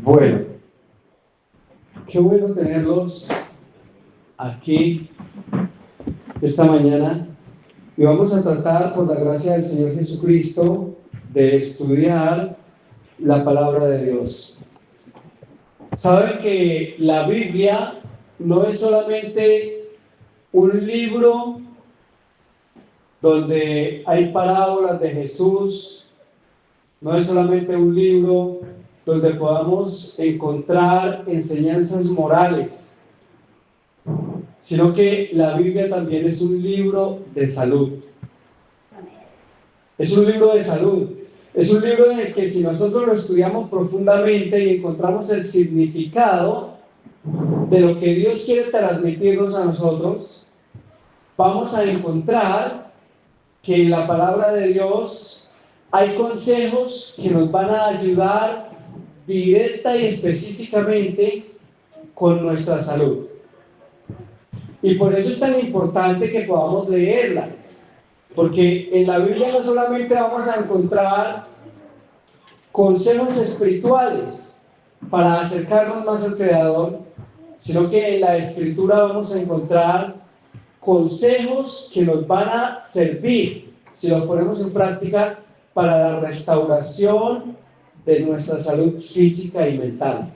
Bueno, qué bueno tenerlos aquí esta mañana y vamos a tratar, por la gracia del Señor Jesucristo, de estudiar la palabra de Dios. Saben que la Biblia no es solamente un libro donde hay parábolas de Jesús, no es solamente un libro donde podamos encontrar enseñanzas morales, sino que la Biblia también es un libro de salud. Es un libro de salud. Es un libro en el que si nosotros lo estudiamos profundamente y encontramos el significado de lo que Dios quiere transmitirnos a nosotros, vamos a encontrar que en la palabra de Dios hay consejos que nos van a ayudar directa y específicamente con nuestra salud. Y por eso es tan importante que podamos leerla, porque en la Biblia no solamente vamos a encontrar consejos espirituales para acercarnos más al Creador, sino que en la Escritura vamos a encontrar consejos que nos van a servir, si los ponemos en práctica, para la restauración de nuestra salud física y mental.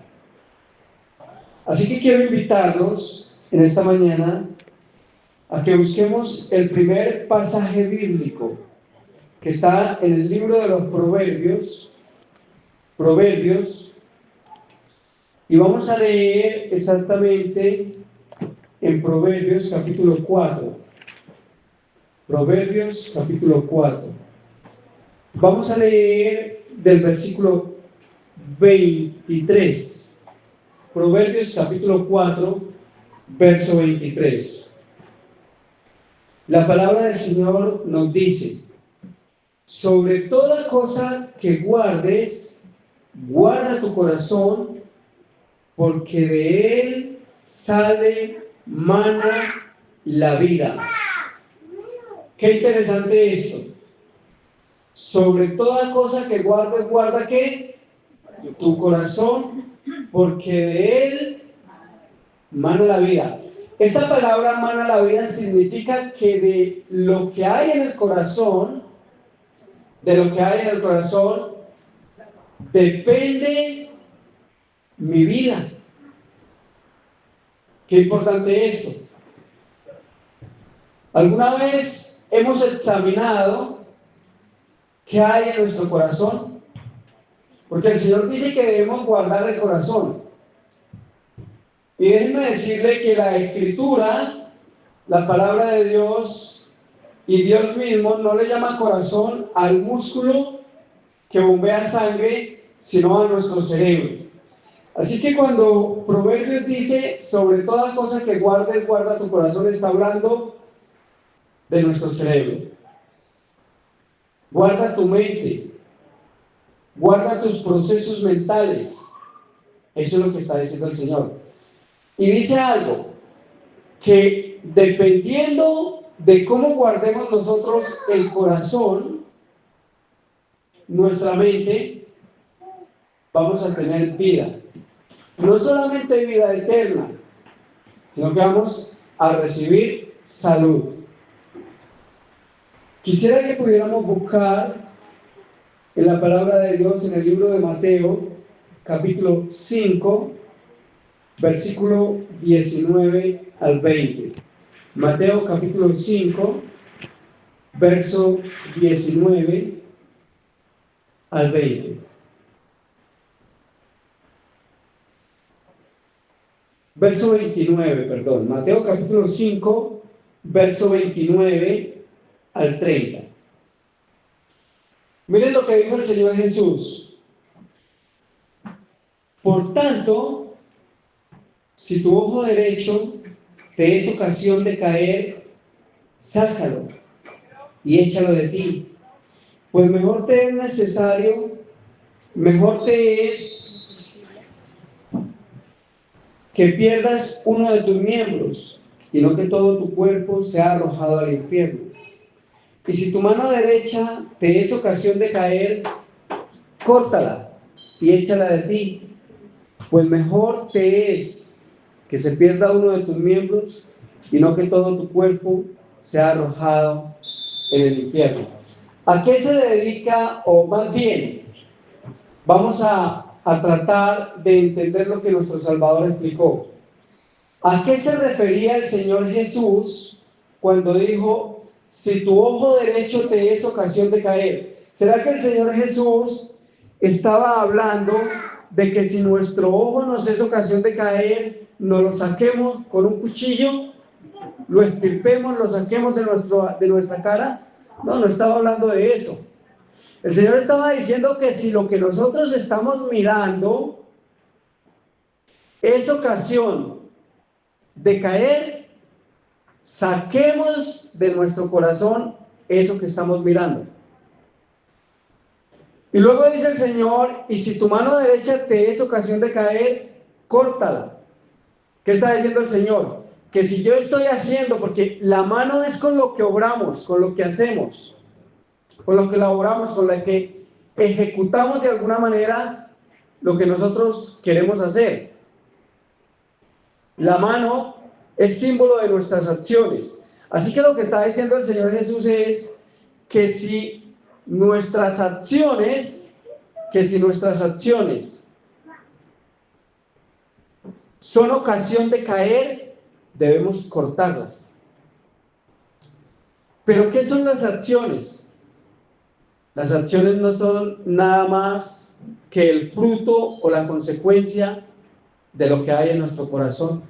Así que quiero invitarlos en esta mañana a que busquemos el primer pasaje bíblico que está en el libro de los Proverbios, y vamos a leer exactamente en Proverbios capítulo 4. Proverbios capítulo 4. Vamos a leer del versículo 23. Proverbios capítulo 4, verso 23. La palabra del Señor nos dice: sobre toda cosa que guardes, guarda tu corazón, porque de él mana la vida. Qué interesante esto. Sobre toda cosa que guardes, ¿guarda qué? Tu corazón, porque de él mana la vida. Esta palabra mana la vida significa que de lo que hay en el corazón, depende mi vida. Qué importante esto. ¿Alguna vez hemos examinado qué hay en nuestro corazón? Porque el Señor dice que debemos guardar el corazón. Y déjenme decirle que la Escritura, la palabra de Dios y Dios mismo no le llama corazón al músculo que bombea sangre, sino a nuestro cerebro. Así que cuando Proverbios dice sobre toda cosa que guardes, guarda tu corazón, está hablando de nuestro cerebro. Guarda tu mente, guarda tus procesos mentales. Eso es lo que está diciendo el Señor. Y dice algo, que dependiendo de cómo guardemos nosotros el corazón, nuestra mente, vamos a tener vida. No solamente vida eterna, sino que vamos a recibir salud. Quisiera que pudiéramos buscar en la palabra de Dios en el libro de Mateo, capítulo 5, versículo 19 al 20. Mateo capítulo 5, verso 19 al 20. Verso 29, perdón. Mateo capítulo 5, verso 29 al 30. Miren lo que dijo el Señor Jesús. Por tanto, si tu ojo derecho te es ocasión de caer, sácalo y échalo de ti. Pues mejor te es que pierdas uno de tus miembros, y no que todo tu cuerpo sea arrojado al infierno. Y si tu mano derecha te es ocasión de caer, córtala y échala de ti. pues mejor te es que se pierda uno de tus miembros y no que todo tu cuerpo sea arrojado en el infierno. ¿A qué se dedica, o más bien, vamos a tratar de entender lo que nuestro Salvador explicó? ¿A qué se refería el Señor Jesús cuando dijo, si tu ojo derecho te es ocasión de caer? ¿Será que el Señor Jesús estaba hablando de que si nuestro ojo nos es ocasión de caer, nos lo saquemos con un cuchillo, lo estirpemos, lo saquemos de nuestra cara? No, no estaba hablando de eso. El Señor estaba diciendo que si lo que nosotros estamos mirando es ocasión de caer, saquemos de nuestro corazón eso que estamos mirando. Y luego dice el Señor, y si tu mano derecha te es ocasión de caer, córtala. ¿Qué está diciendo el Señor? Que si yo estoy haciendo, porque la mano es con lo que obramos, con lo que hacemos, con lo que elaboramos, con lo que ejecutamos de alguna manera lo que nosotros queremos hacer. La mano es símbolo de nuestras acciones. Así que lo que está diciendo el Señor Jesús es que si nuestras acciones son ocasión de caer, debemos cortarlas. ¿Pero qué son las acciones? Las acciones no son nada más que el fruto o la consecuencia de lo que hay en nuestro corazón.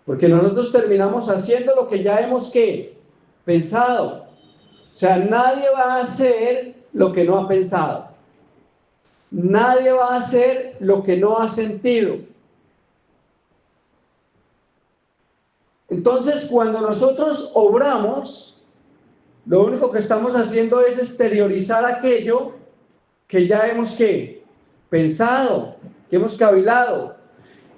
Porque nosotros terminamos haciendo lo que ya hemos pensado. O sea, nadie va a hacer lo que no ha pensado. Nadie va a hacer lo que no ha sentido. Entonces, cuando nosotros obramos, lo único que estamos haciendo es exteriorizar aquello que ya hemos pensado, que hemos cavilado.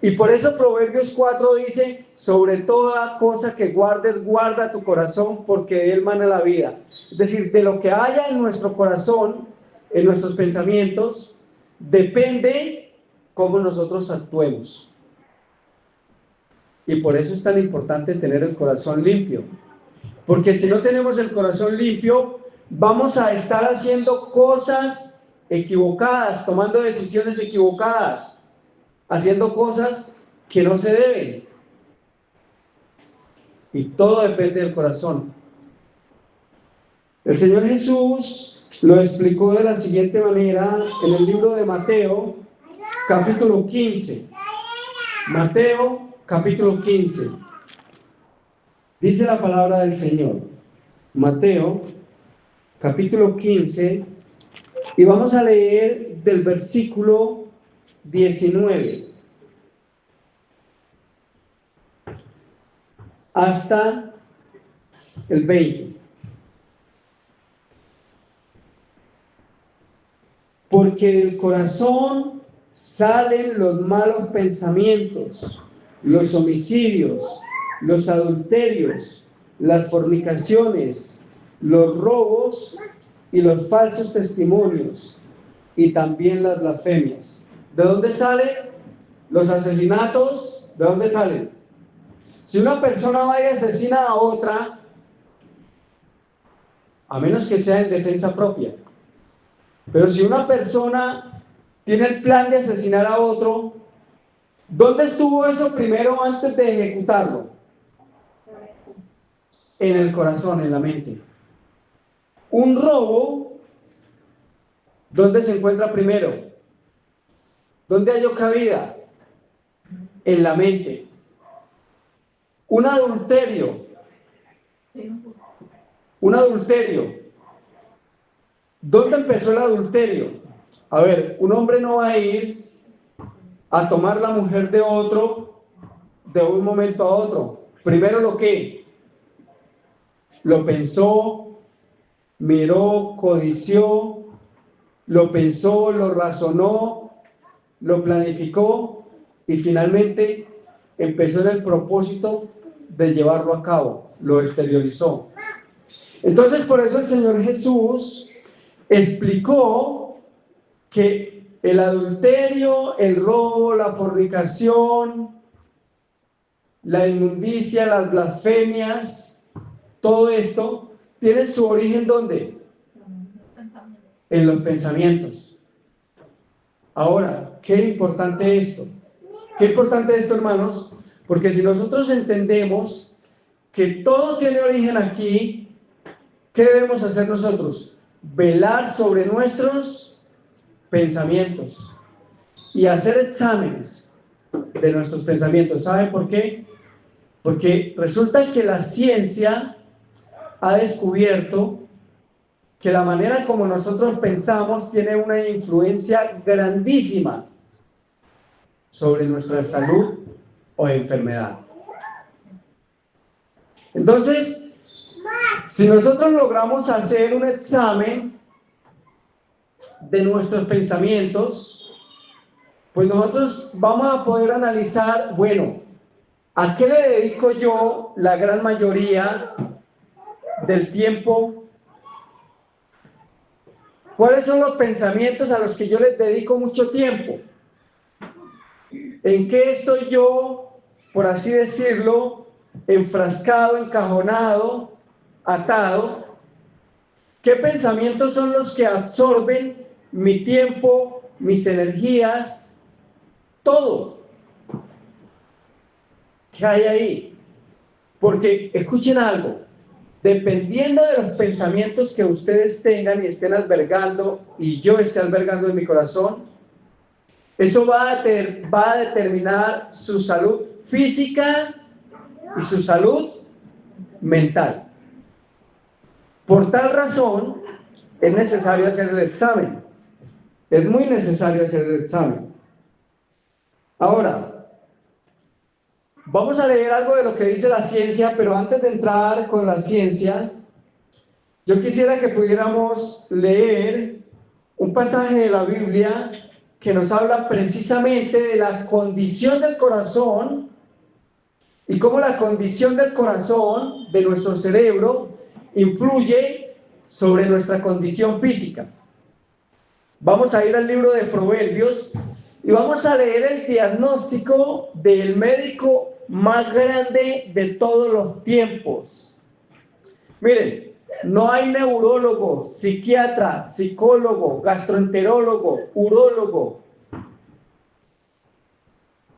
Y por eso Proverbios 4 dice, sobre toda cosa que guardes, guarda tu corazón, porque de él mana la vida. Es decir, de lo que haya en nuestro corazón, en nuestros pensamientos, depende cómo nosotros actuemos. Y por eso es tan importante tener el corazón limpio. Porque si no tenemos el corazón limpio, vamos a estar haciendo cosas equivocadas, tomando decisiones equivocadas, haciendo cosas que no se deben. Y todo depende del corazón. El Señor Jesús lo explicó de la siguiente manera en el libro de Mateo, capítulo 15. Mateo, capítulo 15. Dice la palabra del Señor. Mateo, capítulo 15. Y vamos a leer del versículo 19 hasta el 20. Porque del corazón salen los malos pensamientos, los homicidios, los adulterios, las fornicaciones, los robos y los falsos testimonios, y también las blasfemias. ¿De dónde salen los asesinatos? ¿De dónde salen? Si una persona va y asesina a otra, a menos que sea en defensa propia, pero si una persona tiene el plan de asesinar a otro, ¿dónde estuvo eso primero antes de ejecutarlo? En el corazón, en la mente. Un robo, ¿dónde se encuentra primero? ¿Dónde halló cabida? En la mente. Un adulterio. ¿Dónde empezó el adulterio? A ver, un hombre no va a ir a tomar la mujer de otro de un momento a otro. Primero lo pensó, miró, codició, lo pensó, lo razonó, lo planificó y finalmente empezó en el propósito de llevarlo a cabo, lo exteriorizó. Entonces, por eso el Señor Jesús explicó que El adulterio, el robo, la fornicación, la inmundicia, las blasfemias, todo esto tiene su origen ¿dónde? En los pensamientos. Ahora, qué importante esto. Qué importante esto, hermanos, porque si nosotros entendemos que todo tiene origen aquí, ¿qué debemos hacer nosotros? Velar sobre nuestros pensamientos y hacer exámenes de nuestros pensamientos. ¿Saben por qué? Porque resulta que la ciencia ha descubierto que la manera como nosotros pensamos tiene una influencia grandísima sobre nuestra salud o enfermedad. Entonces, si nosotros logramos hacer un examen de nuestros pensamientos, pues nosotros vamos a poder analizar, bueno, ¿a qué le dedico yo la gran mayoría del tiempo? ¿Cuáles son los pensamientos a los que yo les dedico mucho tiempo? ¿En qué estoy yo, por así decirlo, enfrascado, encajonado, atado? ¿Qué pensamientos son los que absorben mi tiempo, mis energías, todo? ¿Qué hay ahí? Porque escuchen algo, dependiendo de los pensamientos que ustedes tengan y estén albergando, y yo esté albergando en mi corazón, eso va a determinar su salud física y su salud mental. Por tal razón, es necesario hacer el examen. Es muy necesario hacer el examen. Ahora, vamos a leer algo de lo que dice la ciencia, pero antes de entrar con la ciencia, yo quisiera que pudiéramos leer un pasaje de la Biblia que nos habla precisamente de la condición del corazón y cómo la condición del corazón, de nuestro cerebro, influye sobre nuestra condición física. Vamos a ir al libro de Proverbios y vamos a leer el diagnóstico del médico más grande de todos los tiempos. Miren, no hay neurólogo, psiquiatra, psicólogo, gastroenterólogo, urólogo.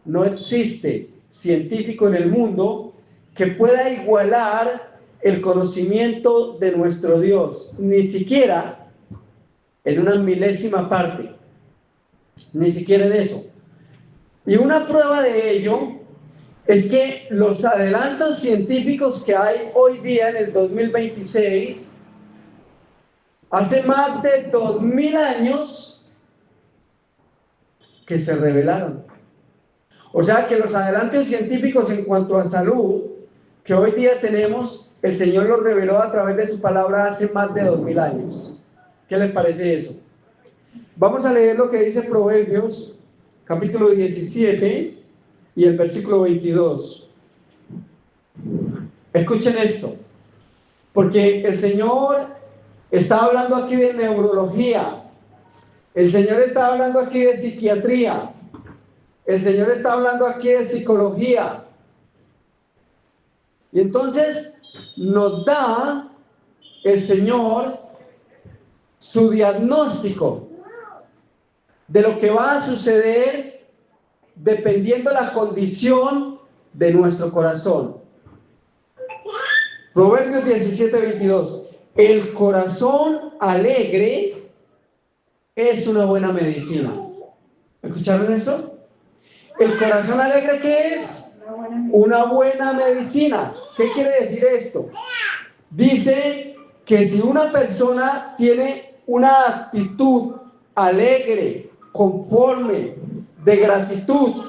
No existe científico en el mundo que pueda igualar el conocimiento de nuestro Dios, ni siquiera en una milésima parte, ni siquiera en eso. Y una prueba de ello es que los adelantos científicos que hay hoy día en el 2026, hace más de 2000 años que se revelaron. O sea que los adelantos científicos en cuanto a salud que hoy día tenemos, el Señor los reveló a través de su palabra hace más de 2000 años. ¿Qué les parece eso? Vamos a leer lo que dice Proverbios, capítulo 17 y el versículo 22. Escuchen esto, porque el Señor está hablando aquí de neurología, el Señor está hablando aquí de psiquiatría, el Señor está hablando aquí de psicología. Y entonces nos da el Señor su diagnóstico de lo que va a suceder dependiendo la condición de nuestro corazón. Proverbios 17:22. El corazón alegre es una buena medicina. ¿Escucharon eso? ¿El corazón alegre qué es? Una buena medicina. ¿Qué quiere decir esto? Dice que si una persona tiene una actitud alegre, conforme, de gratitud,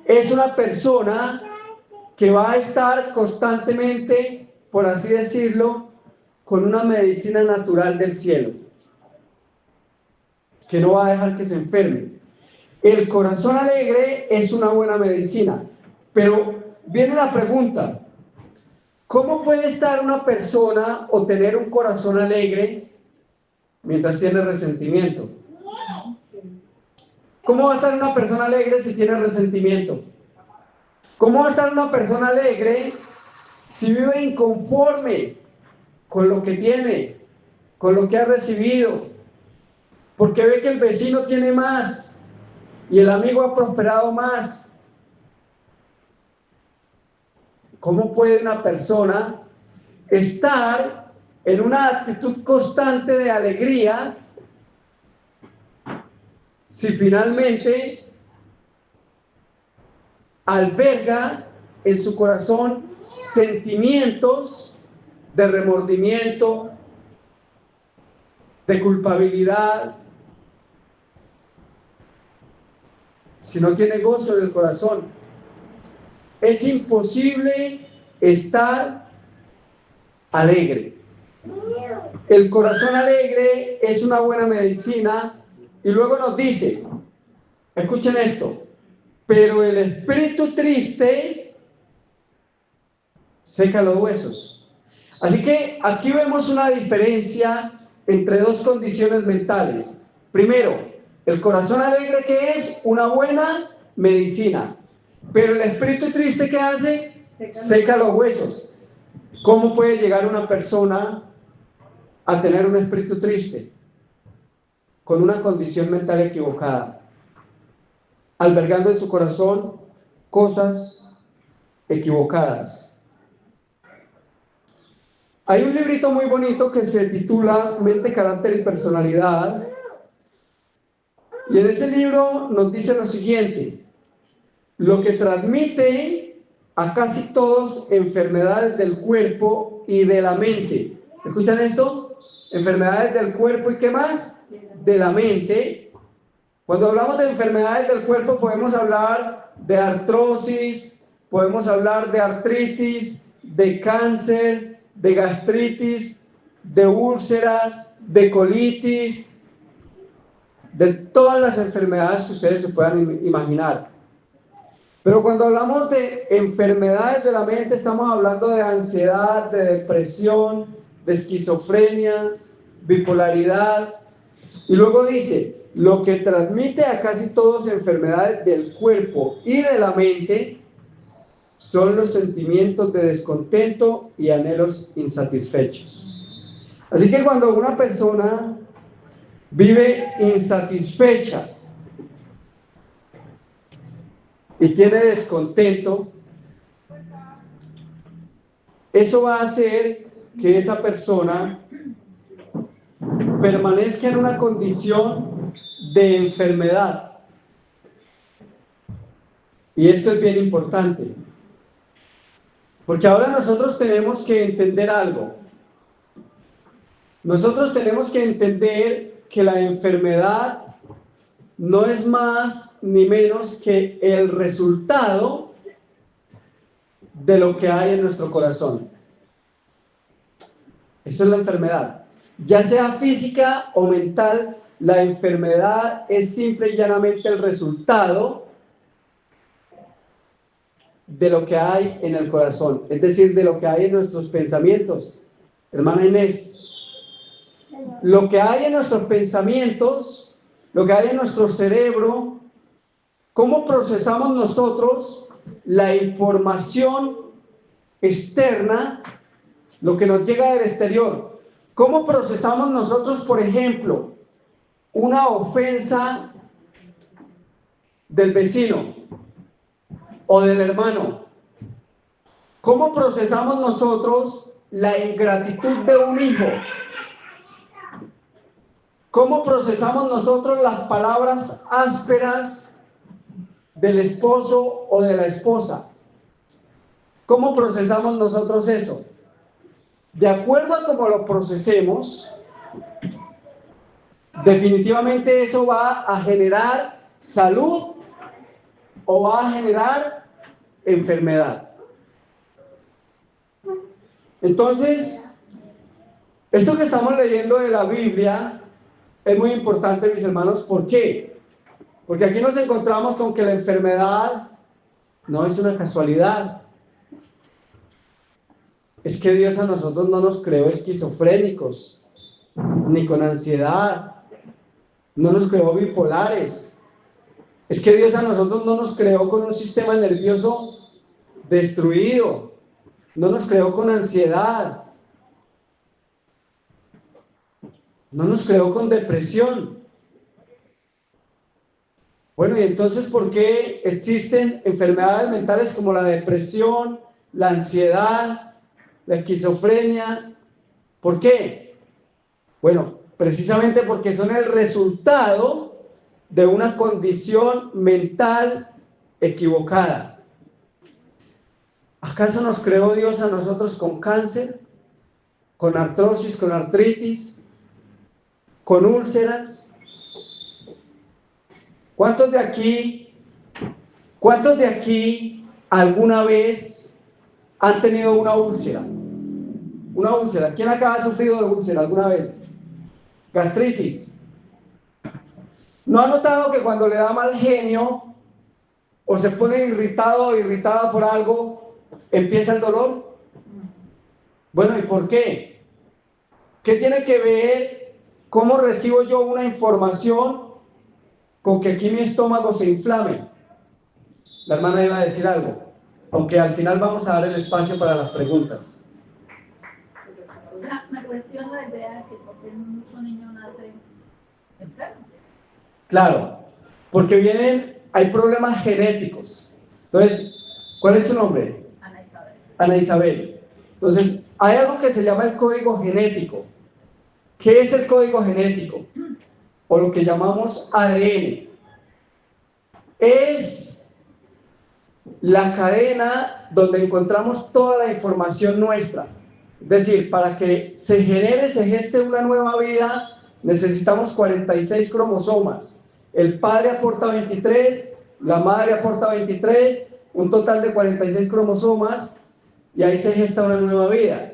es una persona que va a estar constantemente, por así decirlo, con una medicina natural del cielo, que no va a dejar que se enferme. El corazón alegre es una buena medicina, pero viene la pregunta, ¿cómo puede estar una persona o tener un corazón alegre mientras tiene resentimiento? ¿Cómo va a estar una persona alegre si tiene resentimiento? ¿Cómo va a estar una persona alegre si vive inconforme con lo que tiene, con lo que ha recibido? Porque ve que el vecino tiene más y el amigo ha prosperado más. ¿Cómo puede una persona estar en una actitud constante de alegría si finalmente alberga en su corazón sentimientos de remordimiento, de culpabilidad, si no tiene gozo en el corazón? Es imposible estar alegre. El corazón alegre es una buena medicina. Y luego nos dice, escuchen esto, pero el espíritu triste seca los huesos. Así que aquí vemos una diferencia entre dos condiciones mentales. Primero, el corazón alegre, que es una buena medicina, pero el espíritu triste, ¿qué hace? Seca los huesos. ¿Cómo puede llegar una persona a tener un espíritu triste? Con una condición mental equivocada, albergando en su corazón cosas equivocadas. Hay un librito muy bonito que se titula Mente, Carácter y Personalidad, y en ese libro nos dice lo siguiente: lo que transmite a casi todos enfermedades del cuerpo y de la mente. ¿Escuchan esto? Enfermedades del cuerpo y ¿qué más? De la mente. Cuando hablamos de enfermedades del cuerpo podemos hablar de artrosis, podemos hablar de artritis, de cáncer, de gastritis, de úlceras, de colitis, de todas las enfermedades que ustedes se puedan imaginar. Pero cuando hablamos de enfermedades de la mente estamos hablando de ansiedad, de depresión, de esquizofrenia, bipolaridad. Y luego dice, lo que transmite a casi todos enfermedades del cuerpo y de la mente son los sentimientos de descontento y anhelos insatisfechos. Así que cuando una persona vive insatisfecha y tiene descontento, eso va a hacer que esa persona permanezca en una condición de enfermedad. Y esto es bien importante, porque ahora nosotros tenemos que entender algo. Nosotros tenemos que entender que la enfermedad no es más ni menos que el resultado de lo que hay en nuestro corazón. Eso es la enfermedad. Ya sea física o mental, la enfermedad es simple y llanamente el resultado de lo que hay en el corazón, es decir, de lo que hay en nuestros pensamientos. Hermana Inés, lo que hay en nuestros pensamientos, lo que hay en nuestro cerebro, cómo procesamos nosotros la información externa, lo que nos llega del exterior. ¿Cómo procesamos nosotros, por ejemplo, una ofensa del vecino o del hermano? ¿Cómo procesamos nosotros la ingratitud de un hijo? ¿Cómo procesamos nosotros las palabras ásperas del esposo o de la esposa? ¿Cómo procesamos nosotros eso? De acuerdo a cómo lo procesemos, definitivamente eso va a generar salud o va a generar enfermedad. Entonces, esto que estamos leyendo de la Biblia es muy importante, mis hermanos. ¿Por qué? Porque aquí nos encontramos con que la enfermedad no es una casualidad. Es que Dios a nosotros no nos creó Es que Dios a nosotros no nos creó con un sistema nervioso destruido, no nos creó con ansiedad, no nos creó con depresión. Bueno, y entonces, ¿por qué existen enfermedades mentales como la depresión, la ansiedad, la esquizofrenia? ¿Por qué? Bueno, precisamente porque son el resultado de una condición mental equivocada. ¿Acaso nos creó Dios a nosotros con cáncer, con artrosis, con artritis, con úlceras? ¿Cuántos de aquí alguna vez han tenido una úlcera? Una úlcera. ¿Quién acá ha sufrido de úlcera alguna vez? Gastritis. ¿No ha notado que cuando le da mal genio o se pone irritado o irritada por algo, empieza el dolor? Bueno, ¿y por qué? ¿Qué tiene que ver cómo recibo yo una información con que aquí mi estómago se inflame? La hermana iba a decir algo, aunque al final vamos a dar el espacio para las preguntas. O sea, me cuestiono la idea de que porque muchos niños nacen enfermos. Claro, porque hay problemas genéticos. Entonces, ¿cuál es su nombre? Ana Isabel. Ana Isabel. Entonces, hay algo que se llama el código genético. ¿Qué es el código genético? O lo que llamamos ADN. Es la cadena donde encontramos toda la información nuestra. Es decir, para que se geste una nueva vida, necesitamos 46 cromosomas. El padre aporta 23, la madre aporta 23, un total de 46 cromosomas, y ahí se gesta una nueva vida.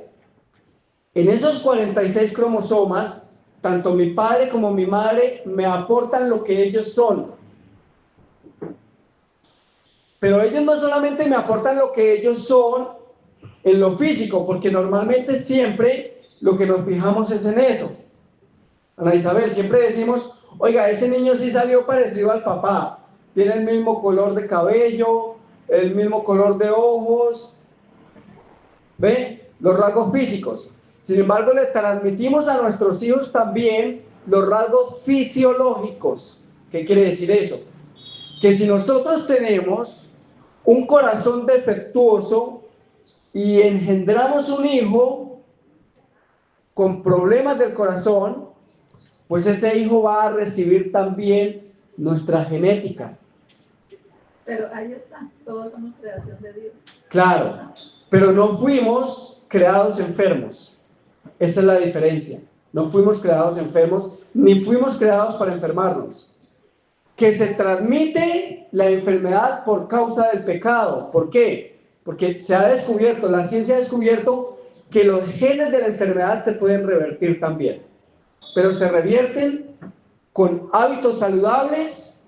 En esos 46 cromosomas, tanto mi padre como mi madre me aportan lo que ellos son. Pero ellos no solamente me aportan lo que ellos son en lo físico, porque normalmente siempre lo que nos fijamos es en eso. Ana Isabel, siempre decimos, oiga, ese niño sí salió parecido al papá, tiene el mismo color de cabello, el mismo color de ojos, ¿ve? Los rasgos físicos. Sin embargo, le transmitimos a nuestros hijos también los rasgos fisiológicos. ¿Qué quiere decir eso? Que si nosotros tenemos un corazón defectuoso y engendramos un hijo con problemas del corazón, pues ese hijo va a recibir también nuestra genética. Pero ahí está, todos somos creación de Dios. Claro, pero no fuimos creados enfermos. Esa es la diferencia. No fuimos creados enfermos, ni fuimos creados para enfermarnos. Que se transmite la enfermedad por causa del pecado. ¿Por qué? Porque se ha descubierto, la ciencia ha descubierto que los genes de la enfermedad se pueden revertir también. Pero se revierten con hábitos saludables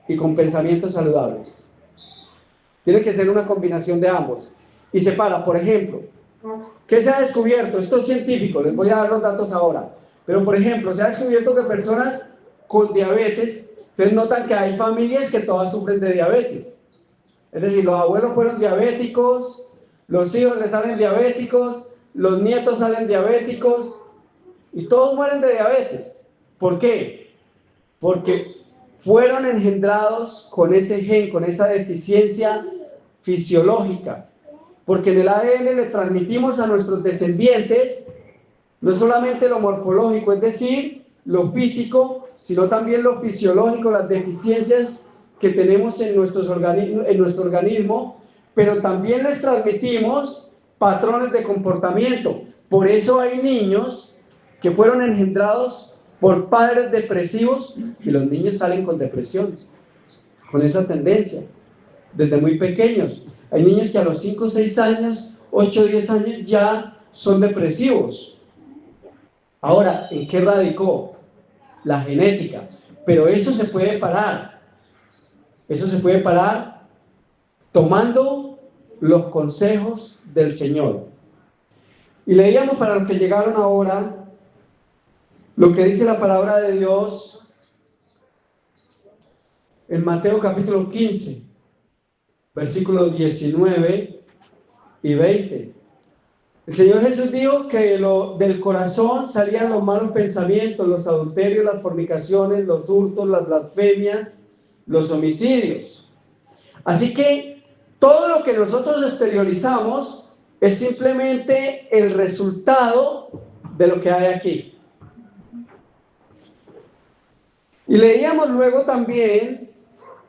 y con pensamientos saludables. Tiene que ser una combinación de ambos. Y se para, por ejemplo, ¿qué se ha descubierto? Esto es científico, les voy a dar los datos ahora. Pero, por ejemplo, se ha descubierto que personas con diabetes, ustedes notan que hay familias que todas sufren de diabetes. Es decir, los abuelos fueron diabéticos, los hijos les salen diabéticos, los nietos salen diabéticos, y todos mueren de diabetes. ¿Por qué? Porque fueron engendrados con ese gen, con esa deficiencia fisiológica. Porque en el ADN le transmitimos a nuestros descendientes no solamente lo morfológico, es decir, lo físico, sino también lo fisiológico, las deficiencias que tenemos en nuestro organismo, pero también les transmitimos patrones de comportamiento. Por eso hay niños que fueron engendrados por padres depresivos y los niños salen con depresión, con esa tendencia, desde muy pequeños. Hay niños que a los 5, 6 años, 8, 10 años ya son depresivos. Ahora, ¿en qué radicó? La genética. Pero eso se puede parar. Eso se puede parar tomando los consejos del Señor. Y leíamos para los que llegaron ahora lo que dice la palabra de Dios en Mateo capítulo 15, versículos 19 y 20. El Señor Jesús dijo que del corazón salían los malos pensamientos, los adulterios, las fornicaciones, los hurtos, las blasfemias, los homicidios. Así que todo lo que nosotros exteriorizamos es simplemente el resultado de lo que hay aquí. Y leíamos luego también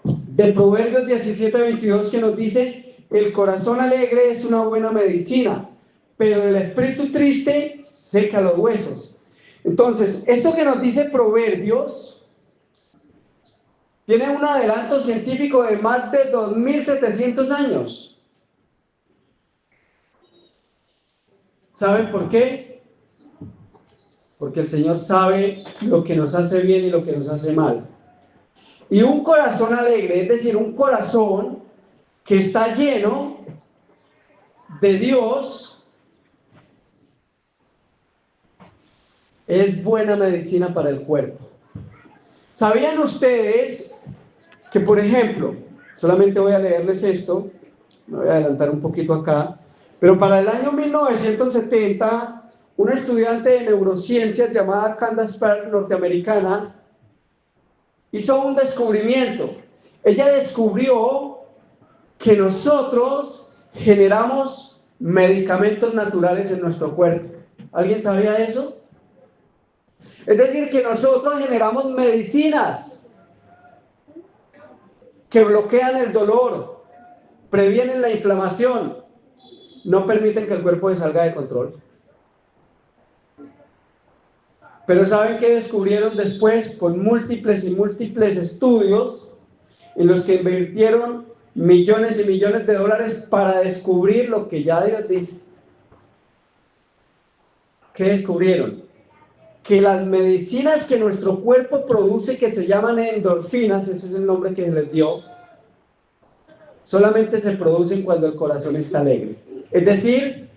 de Proverbios 17:22 que nos dice: el corazón alegre es una buena medicina, pero el espíritu triste seca los huesos. Entonces, esto que nos dice Proverbios tiene un adelanto científico de más de 2700 años. ¿Saben por qué? Porque el Señor sabe lo que nos hace bien y lo que nos hace mal. Y un corazón alegre, es decir, un corazón que está lleno de Dios, es buena medicina para el cuerpo. ¿Sabían ustedes que, por ejemplo, solamente voy a leerles esto, me voy a adelantar un poquito acá, pero para el año 1970, una estudiante de neurociencias llamada Candace Pert, norteamericana, hizo un descubrimiento. Ella descubrió que nosotros generamos medicamentos naturales en nuestro cuerpo. ¿Alguien sabía eso? Es decir, que nosotros generamos medicinas que bloquean el dolor, previenen la inflamación, no permiten que el cuerpo se salga de control. Pero ¿saben qué descubrieron después? Con múltiples y múltiples estudios en los que invirtieron millones y millones de dólares para descubrir lo que ya Dios dice. ¿Qué descubrieron? Que las medicinas que nuestro cuerpo produce, que se llaman endorfinas, ese es el nombre que les dio, solamente se producen cuando el corazón está alegre. Es decir,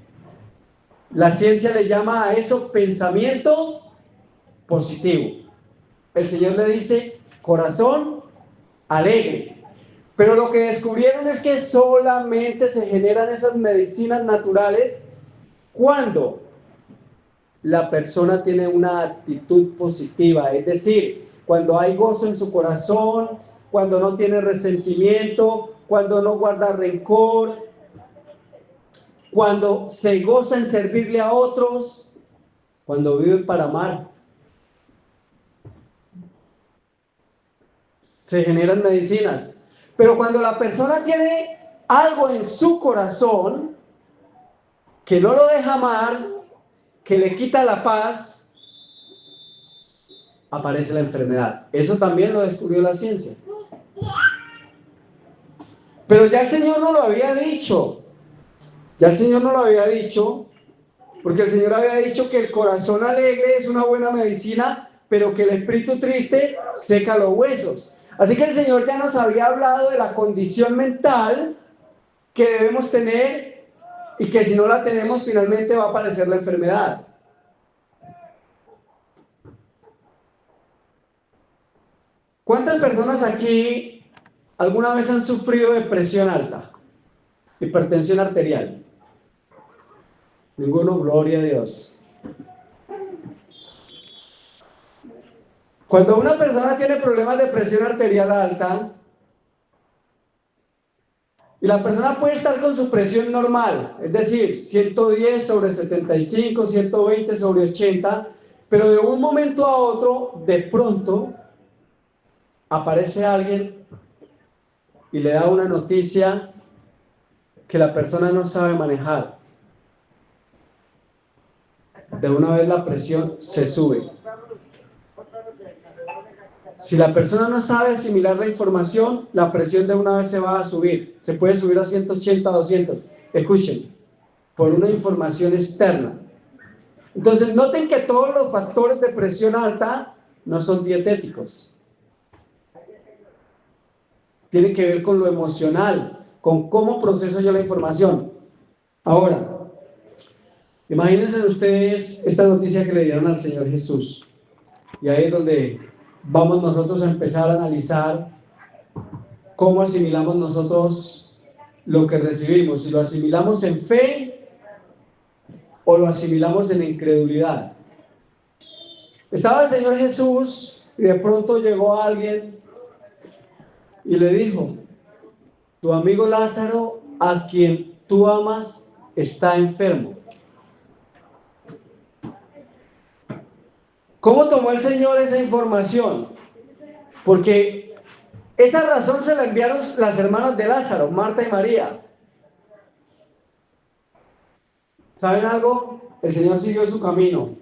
la ciencia le llama a eso pensamiento positivo. El Señor le dice corazón alegre. Pero lo que descubrieron es que solamente se generan esas medicinas naturales cuando la persona tiene una actitud positiva, es decir, cuando hay gozo en su corazón, cuando no tiene resentimiento, cuando no guarda rencor, cuando se goza en servirle a otros, cuando vive para amar. Se generan medicinas. Pero cuando la persona tiene algo en su corazón que no lo deja amar, que le quita la paz, aparece la enfermedad. Eso también lo descubrió la ciencia. Pero ya el Señor no lo había dicho. Ya el Señor no lo había dicho, porque el Señor había dicho que el corazón alegre es una buena medicina, pero que el espíritu triste seca los huesos. Así que el Señor ya nos había hablado de la condición mental que debemos tener y que si no la tenemos finalmente va a aparecer la enfermedad. ¿Cuántas personas aquí alguna vez han sufrido de presión alta? Hipertensión arterial. Ninguno, gloria a Dios. Cuando una persona tiene problemas de presión arterial alta, y la persona puede estar con su presión normal, es decir, 110 sobre 75, 120 sobre 80, pero de un momento a otro, de pronto, aparece alguien y le da una noticia que la persona no sabe manejar. De una vez la presión se sube. Si la persona no sabe asimilar la información, la presión de una vez se va a subir. Se puede subir a 180, 200. Escuchen, por una información externa. Entonces, noten que todos los factores de presión alta no son dietéticos. Tienen que ver con lo emocional, con cómo proceso yo la información. Ahora, imagínense ustedes esta noticia que le dieron al Señor Jesús. Y ahí es donde vamos nosotros a empezar a analizar ¿cómo asimilamos nosotros lo que recibimos? Si lo asimilamos en fe o lo asimilamos en incredulidad. Estaba el Señor Jesús y de pronto llegó alguien y le dijo: tu amigo Lázaro, a quien tú amas, está enfermo. ¿Cómo tomó el Señor esa información? Porque esa razón se la enviaron las hermanas de Lázaro, Marta y María. ¿Saben algo? El Señor siguió su camino.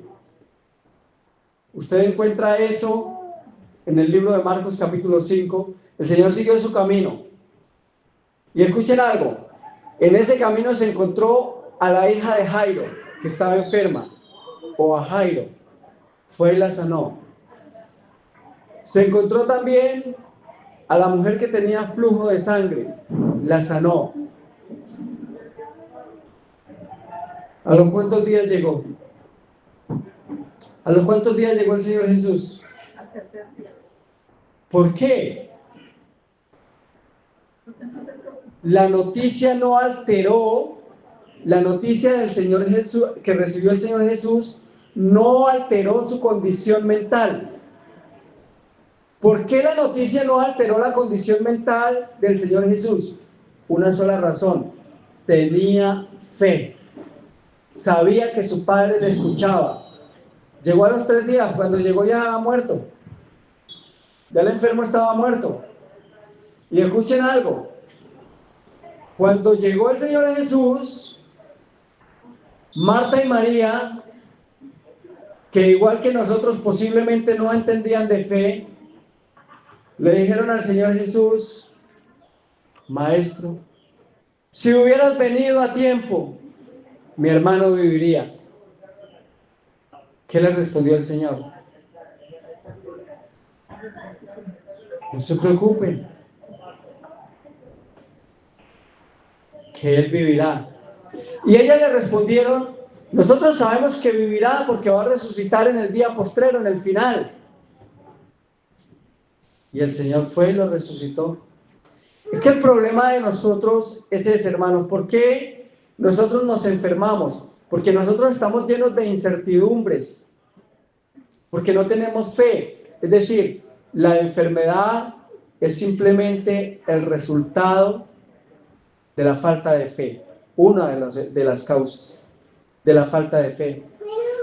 Usted encuentra eso en el libro de Marcos capítulo 5. El Señor siguió su camino. Y escuchen algo. En ese camino se encontró a la hija de Jairo, que estaba enferma, o a Jairo. Fue y la sanó. Se encontró también a la mujer que tenía flujo de sangre. La sanó. ¿A los cuántos días llegó? ¿A los cuántos días llegó el Señor Jesús? Al tercer día. ¿Por qué? La noticia no alteró, la noticia del Señor Jesús, que recibió el Señor Jesús, no alteró su condición mental. ¿Por qué la noticia no alteró la condición mental del Señor Jesús? Una sola razón: tenía fe. Sabía que su padre le escuchaba. Llegó a los 3 días, cuando llegó ya muerto. Ya el enfermo estaba muerto. Y escuchen algo. Cuando llegó el Señor Jesús, Marta y María, que igual que nosotros posiblemente no entendían de fe, le dijeron al Señor Jesús: Maestro, si hubieras venido a tiempo, mi hermano viviría. ¿Qué le respondió el Señor? No se preocupen, que él vivirá. Y ellas le respondieron: nosotros sabemos que vivirá porque va a resucitar en el día postrero, en el final. Y el Señor fue y lo resucitó. Es que el problema de nosotros es ese, hermanos. ¿Por qué nosotros nos enfermamos? Porque nosotros estamos llenos de incertidumbres, porque no tenemos fe. Es decir, la enfermedad es simplemente el resultado de la falta de fe, una de las causas de la falta de fe.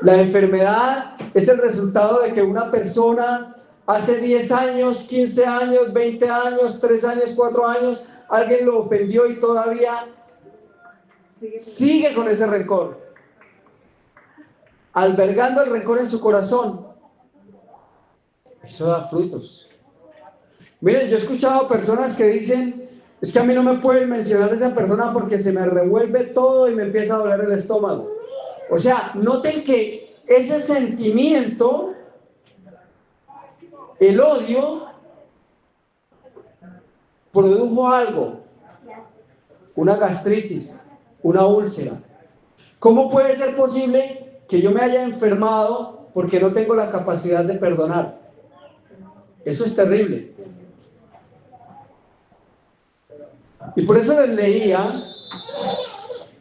La enfermedad es el resultado de que una persona hace 10 años, 15 años, 20 años, 3 años, 4 años, alguien lo ofendió y todavía sigue con ese rencor, albergando el rencor en su corazón. Eso da frutos. Miren, yo he escuchado personas que dicen: es que a mí no me pueden mencionar a esa persona porque se me revuelve todo y me empieza a doler el estómago. O sea, noten que ese sentimiento, el odio, produjo algo, una gastritis, una úlcera. ¿Cómo puede ser posible que yo me haya enfermado porque no tengo la capacidad de perdonar? Eso es terrible. Y por eso les leía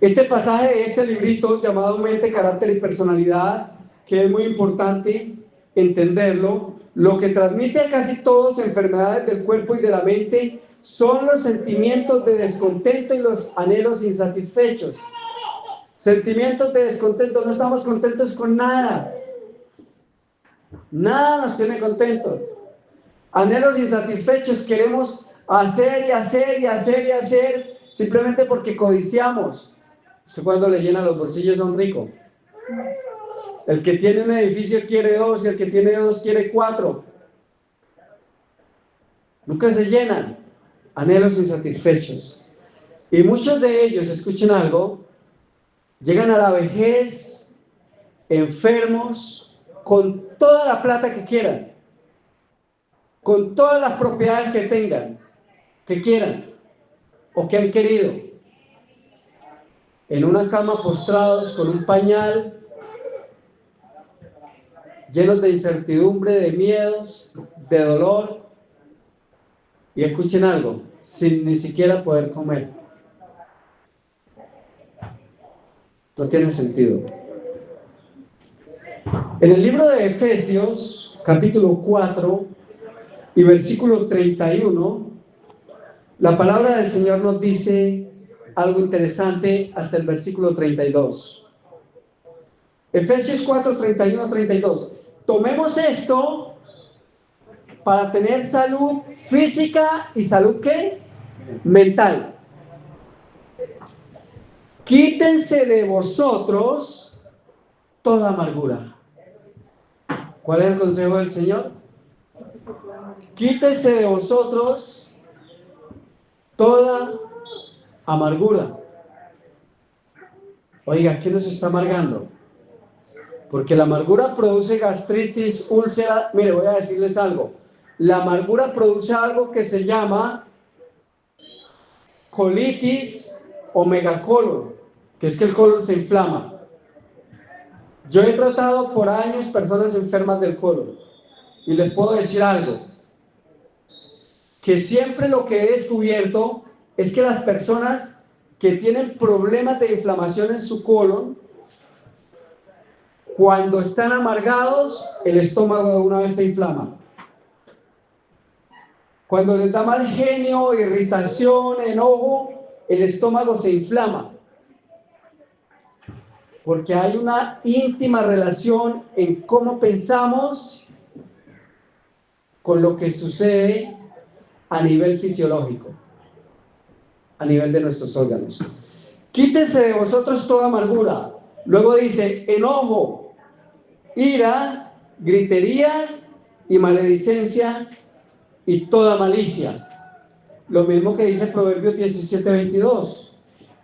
este pasaje de este librito llamado Mente, Carácter y Personalidad, que es muy importante entenderlo. Lo que transmite a casi todos enfermedades del cuerpo y de la mente son los sentimientos de descontento y los anhelos insatisfechos. Sentimientos de descontento, no estamos contentos con nada. Nada nos tiene contentos. Anhelos insatisfechos, queremos hacer y hacer y hacer y hacer simplemente porque codiciamos. Usted cuando le llena los bolsillos son ricos. El que tiene un edificio quiere 2 y el que tiene 2 quiere 4. Nunca se llenan. Anhelos insatisfechos. Y muchos de ellos, escuchen algo, llegan a la vejez enfermos con toda la plata que quieran, con todas las propiedades que tengan, que quieran o que han querido, en una cama postrados con un pañal, llenos de incertidumbre, de miedos, de dolor. Y escuchen algo, sin ni siquiera poder comer. No tiene sentido. En el libro de Efesios, capítulo 4 y versículo 31, la palabra del Señor nos dice algo interesante hasta el versículo 32. Efesios 4, 31, 32. Tomemos esto para tener salud física y salud, ¿qué? Mental. Quítense de vosotros toda amargura. ¿Cuál es el consejo del Señor? Quítense de vosotros toda amargura. Oiga, ¿qué nos está amargando? Porque la amargura produce gastritis, úlcera. Mire, voy a decirles algo. La amargura produce algo que se llama colitis o megacolon, que es que el colon se inflama. Yo he tratado por años personas enfermas del colon y les puedo decir algo, que siempre lo que he descubierto es que las personas que tienen problemas de inflamación en su colon, cuando están amargados, el estómago de una vez se inflama. Cuando les da mal genio, irritación, enojo, el estómago se inflama. Porque hay una íntima relación en cómo pensamos con lo que sucede a nivel fisiológico, a nivel de nuestros órganos. Quítense de vosotros toda amargura. Luego dice, enojo, ira, gritería y maledicencia y toda malicia. Lo mismo que dice Proverbios 17:22.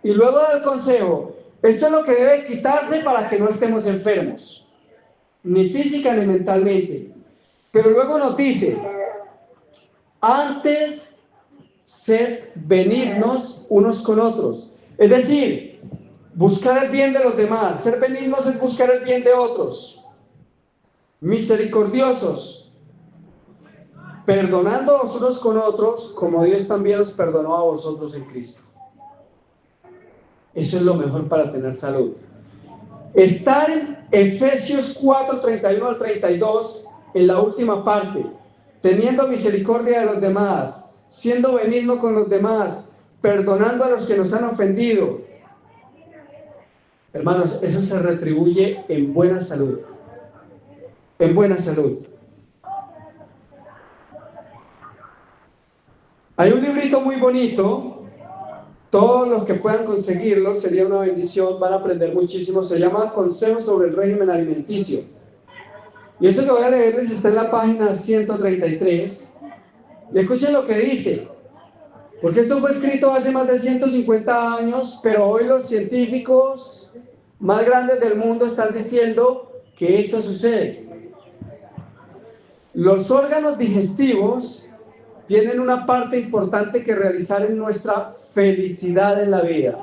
Y luego da el consejo, esto es lo que debe quitarse para que no estemos enfermos, ni física ni mentalmente. Pero luego nos dice, antes sed benignos unos con otros. Es decir, buscar el bien de los demás. Ser benignos es buscar el bien de otros. Misericordiosos, perdonándoos unos con otros, como Dios también os perdonó a vosotros en Cristo. Eso es lo mejor para tener salud. Está en Efesios 4, 31 al 32, en la última parte. Teniendo misericordia de los demás, siendo benigno con los demás, perdonando a los que nos han ofendido. Hermanos, eso se retribuye en buena salud. En buena salud. Hay un librito muy bonito. Todos los que puedan conseguirlo, sería una bendición, van a aprender muchísimo. Se llama Consejos sobre el régimen alimenticio. Y esto que voy a leerles está en la página 133. Y escuchen lo que dice. Porque esto fue escrito hace más de 150 años, pero hoy los científicos más grandes del mundo están diciendo que esto sucede. Los órganos digestivos tienen una parte importante que realizar en nuestra felicidad en la vida.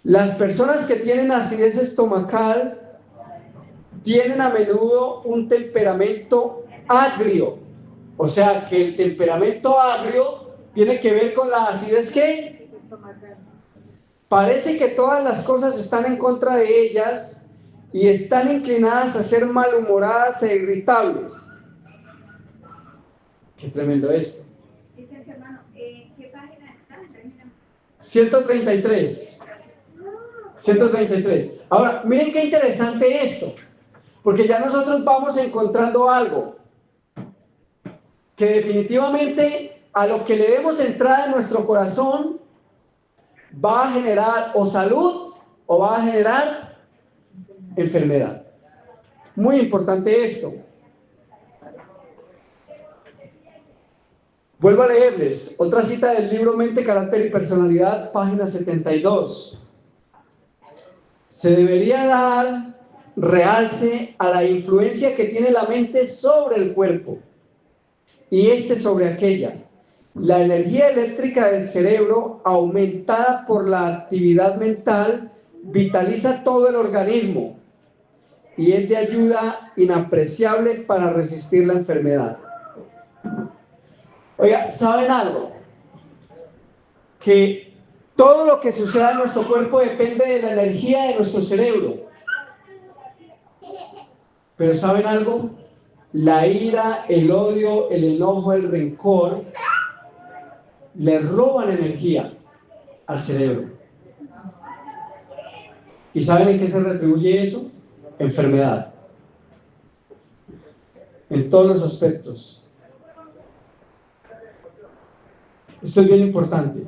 Las personas que tienen acidez estomacal tienen a menudo un temperamento agrio. O sea, que el temperamento agrio tiene que ver con la acidez que parece que todas las cosas están en contra de ellas y están inclinadas a ser malhumoradas e irritables. Qué tremendo esto. Licencia, hermano, ¿qué página está? 133. 133. Ahora, miren qué interesante esto, porque ya nosotros vamos encontrando algo que definitivamente a lo que le demos entrada en nuestro corazón va a generar o salud o va a generar enfermedad. Muy importante esto. Vuelvo a leerles otra cita del libro Mente, Carácter y Personalidad, página 72. Se debería dar realce a la influencia que tiene la mente sobre el cuerpo y este sobre aquella. La energía eléctrica del cerebro, aumentada por la actividad mental, vitaliza todo el organismo y es de ayuda inapreciable para resistir la enfermedad. Oiga, ¿saben algo? Que todo lo que suceda en nuestro cuerpo depende de la energía de nuestro cerebro. Pero ¿saben algo? La ira, el odio, el enojo, el rencor le roban energía al cerebro. ¿Y saben en qué se retribuye eso? Enfermedad. En todos los aspectos. Esto es bien importante.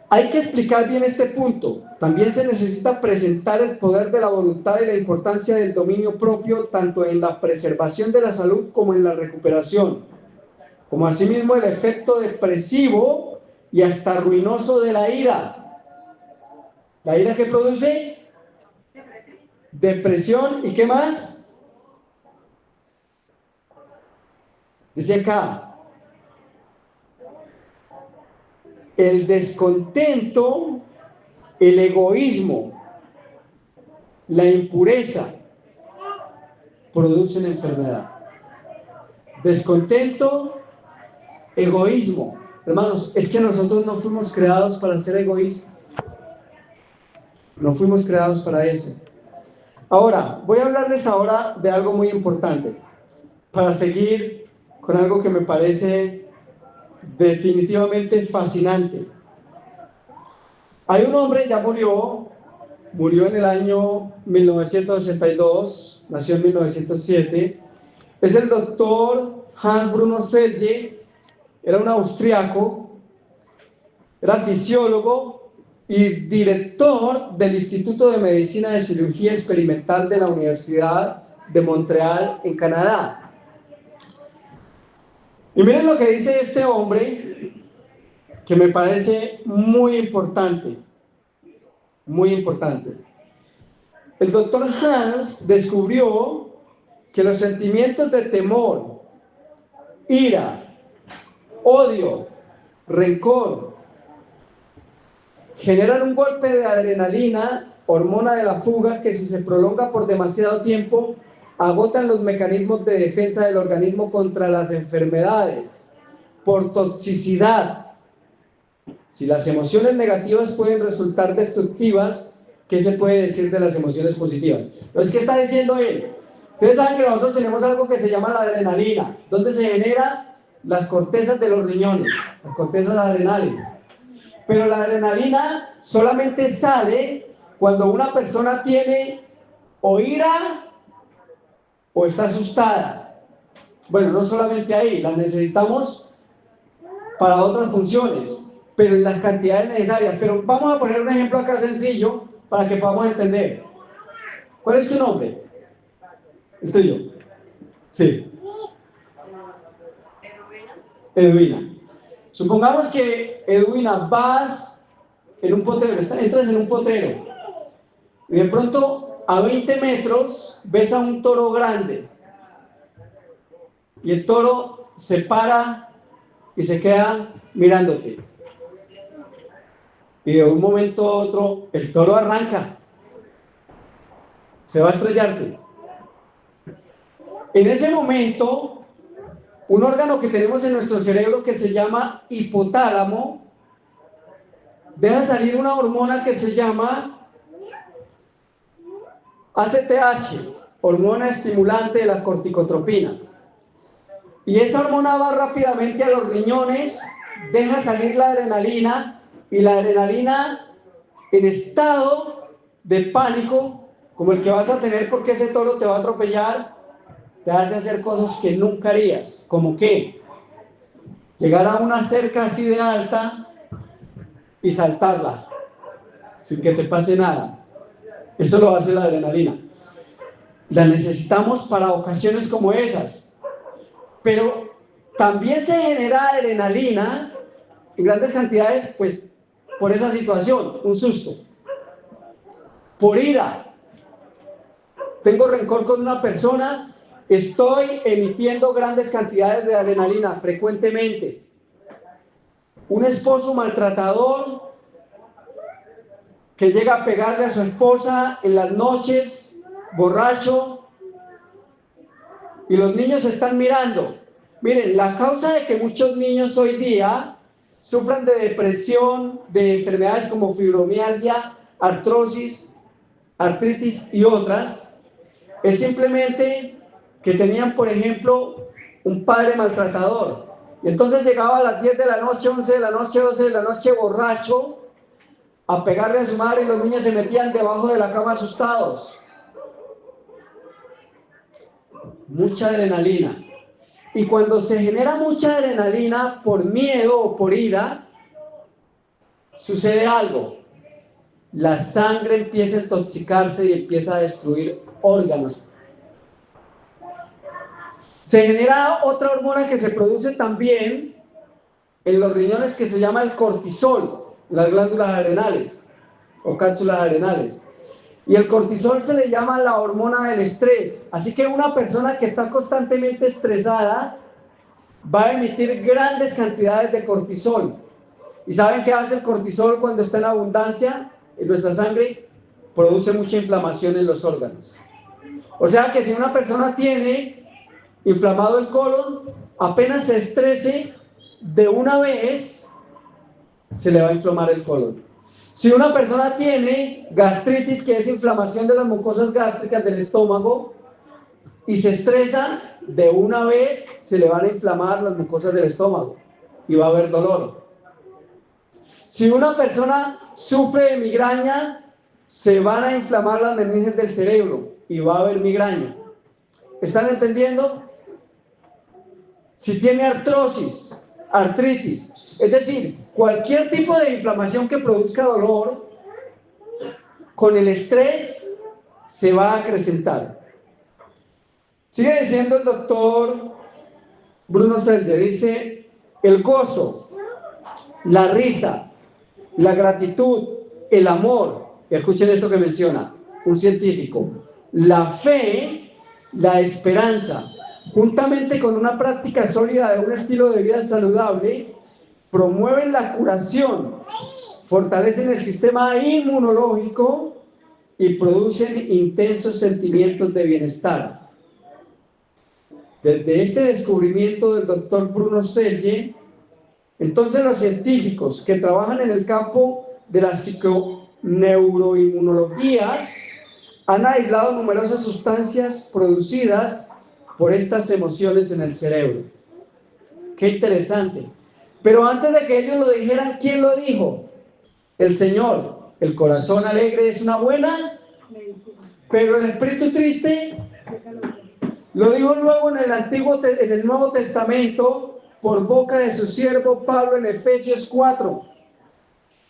Hay que explicar bien este punto. También se necesita presentar el poder de la voluntad y la importancia del dominio propio, tanto en la preservación de la salud como en la recuperación, como asimismo el efecto depresivo y hasta ruinoso de la ira. ¿La ira qué produce? Depresión. ¿Y qué más? Dice acá, el descontento, el egoísmo, la impureza producen enfermedad. Descontento, egoísmo. Hermanos, es que nosotros no fuimos creados para ser egoístas. No fuimos creados para eso. Ahora, voy a hablarles ahora de algo muy importante, para seguir con algo que me parece definitivamente fascinante. Hay un hombre, ya murió en el año 1982, nació en 1907, es el doctor Hans Bruno Selye, era un austriaco, era fisiólogo y director del Instituto de Medicina de Cirugía Experimental de la Universidad de Montreal, en Canadá. Y miren lo que dice este hombre, que me parece muy importante, muy importante. El doctor Hans descubrió que los sentimientos de temor, ira, odio, rencor, generan un golpe de adrenalina, hormona de la fuga, que si se prolonga por demasiado tiempo, agotan los mecanismos de defensa del organismo contra las enfermedades, por toxicidad. Si las emociones negativas pueden resultar destructivas, ¿qué se puede decir de las emociones positivas? Entonces, ¿qué está diciendo él? Ustedes saben que nosotros tenemos algo que se llama la adrenalina, donde se genera las cortezas de los riñones, las cortezas adrenales. Pero la adrenalina solamente sale cuando una persona tiene o ira o está asustada. Bueno, no solamente ahí, la necesitamos para otras funciones, pero en las cantidades necesarias. Pero vamos a poner un ejemplo acá sencillo para que podamos entender. ¿Cuál es tu nombre? El tuyo. Sí. Edwina. Supongamos que, Edwina, vas en un potrero, entras en un potrero y de pronto a 20 metros ves a un toro grande y el toro se para y se queda mirándote. Y de un momento a otro el toro arranca, se va a estrellarte. En ese momento, un órgano que tenemos en nuestro cerebro que se llama hipotálamo deja salir una hormona que se llama ACTH, hormona estimulante de la corticotropina. Y esa hormona va rápidamente a los riñones, deja salir la adrenalina, y la adrenalina, en estado de pánico, como el que vas a tener porque ese toro te va a atropellar, te hace hacer cosas que nunca harías. ¿Como qué? Llegar a una cerca así de alta y saltarla, sin que te pase nada. Eso lo hace la adrenalina. La necesitamos para ocasiones como esas. Pero también se genera adrenalina en grandes cantidades, pues, por esa situación, un susto. Por ira. Tengo rencor con una persona, estoy emitiendo grandes cantidades de adrenalina frecuentemente. Un esposo maltratador que llega a pegarle a su esposa en las noches, borracho, y los niños están mirando. Miren, la causa de que muchos niños hoy día sufran de depresión, de enfermedades como fibromialgia, artrosis, artritis y otras, es simplemente que tenían, por ejemplo, un padre maltratador. Y entonces llegaba a las 10 de la noche, 11 de la noche, 12 de la noche, borracho, a pegarle a su madre, y los niños se metían debajo de la cama asustados. Mucha adrenalina. Y cuando se genera mucha adrenalina por miedo o por ira, sucede algo. La sangre empieza a intoxicarse y empieza a destruir órganos. Se genera otra hormona que se produce también en los riñones que se llama el cortisol, las glándulas adrenales o cápsulas adrenales. Y el cortisol se le llama la hormona del estrés. Así que una persona que está constantemente estresada va a emitir grandes cantidades de cortisol. ¿Y saben qué hace el cortisol cuando está en abundancia en nuestra sangre? Produce mucha inflamación en los órganos. O sea que si una persona tiene inflamado el colon, apenas se estrese, de una vez se le va a inflamar el colon. Si una persona tiene gastritis, que es inflamación de las mucosas gástricas del estómago, y se estresa, de una vez se le van a inflamar las mucosas del estómago y va a haber dolor. Si una persona sufre de migraña, se van a inflamar las meninges del cerebro y va a haber migraña. ¿Están entendiendo? Si tiene artrosis, artritis, es decir, cualquier tipo de inflamación que produzca dolor, con el estrés se va a acrecentar. Sigue diciendo el doctor Bruno Selye, dice, el gozo, la risa, la gratitud, el amor, y escuchen esto que menciona un científico, la fe, la esperanza, juntamente con una práctica sólida de un estilo de vida saludable, promueven la curación, fortalecen el sistema inmunológico y producen intensos sentimientos de bienestar. Desde este descubrimiento del doctor Bruno Selye, entonces los científicos que trabajan en el campo de la psiconeuroinmunología han aislado numerosas sustancias producidas por estas emociones en el cerebro. Qué interesante. Pero antes de que ellos lo dijeran, ¿quién lo dijo? El Señor. El corazón alegre es una buena medicina, pero el espíritu triste lo dijo luego en el Nuevo Testamento por boca de su siervo Pablo en Efesios 4.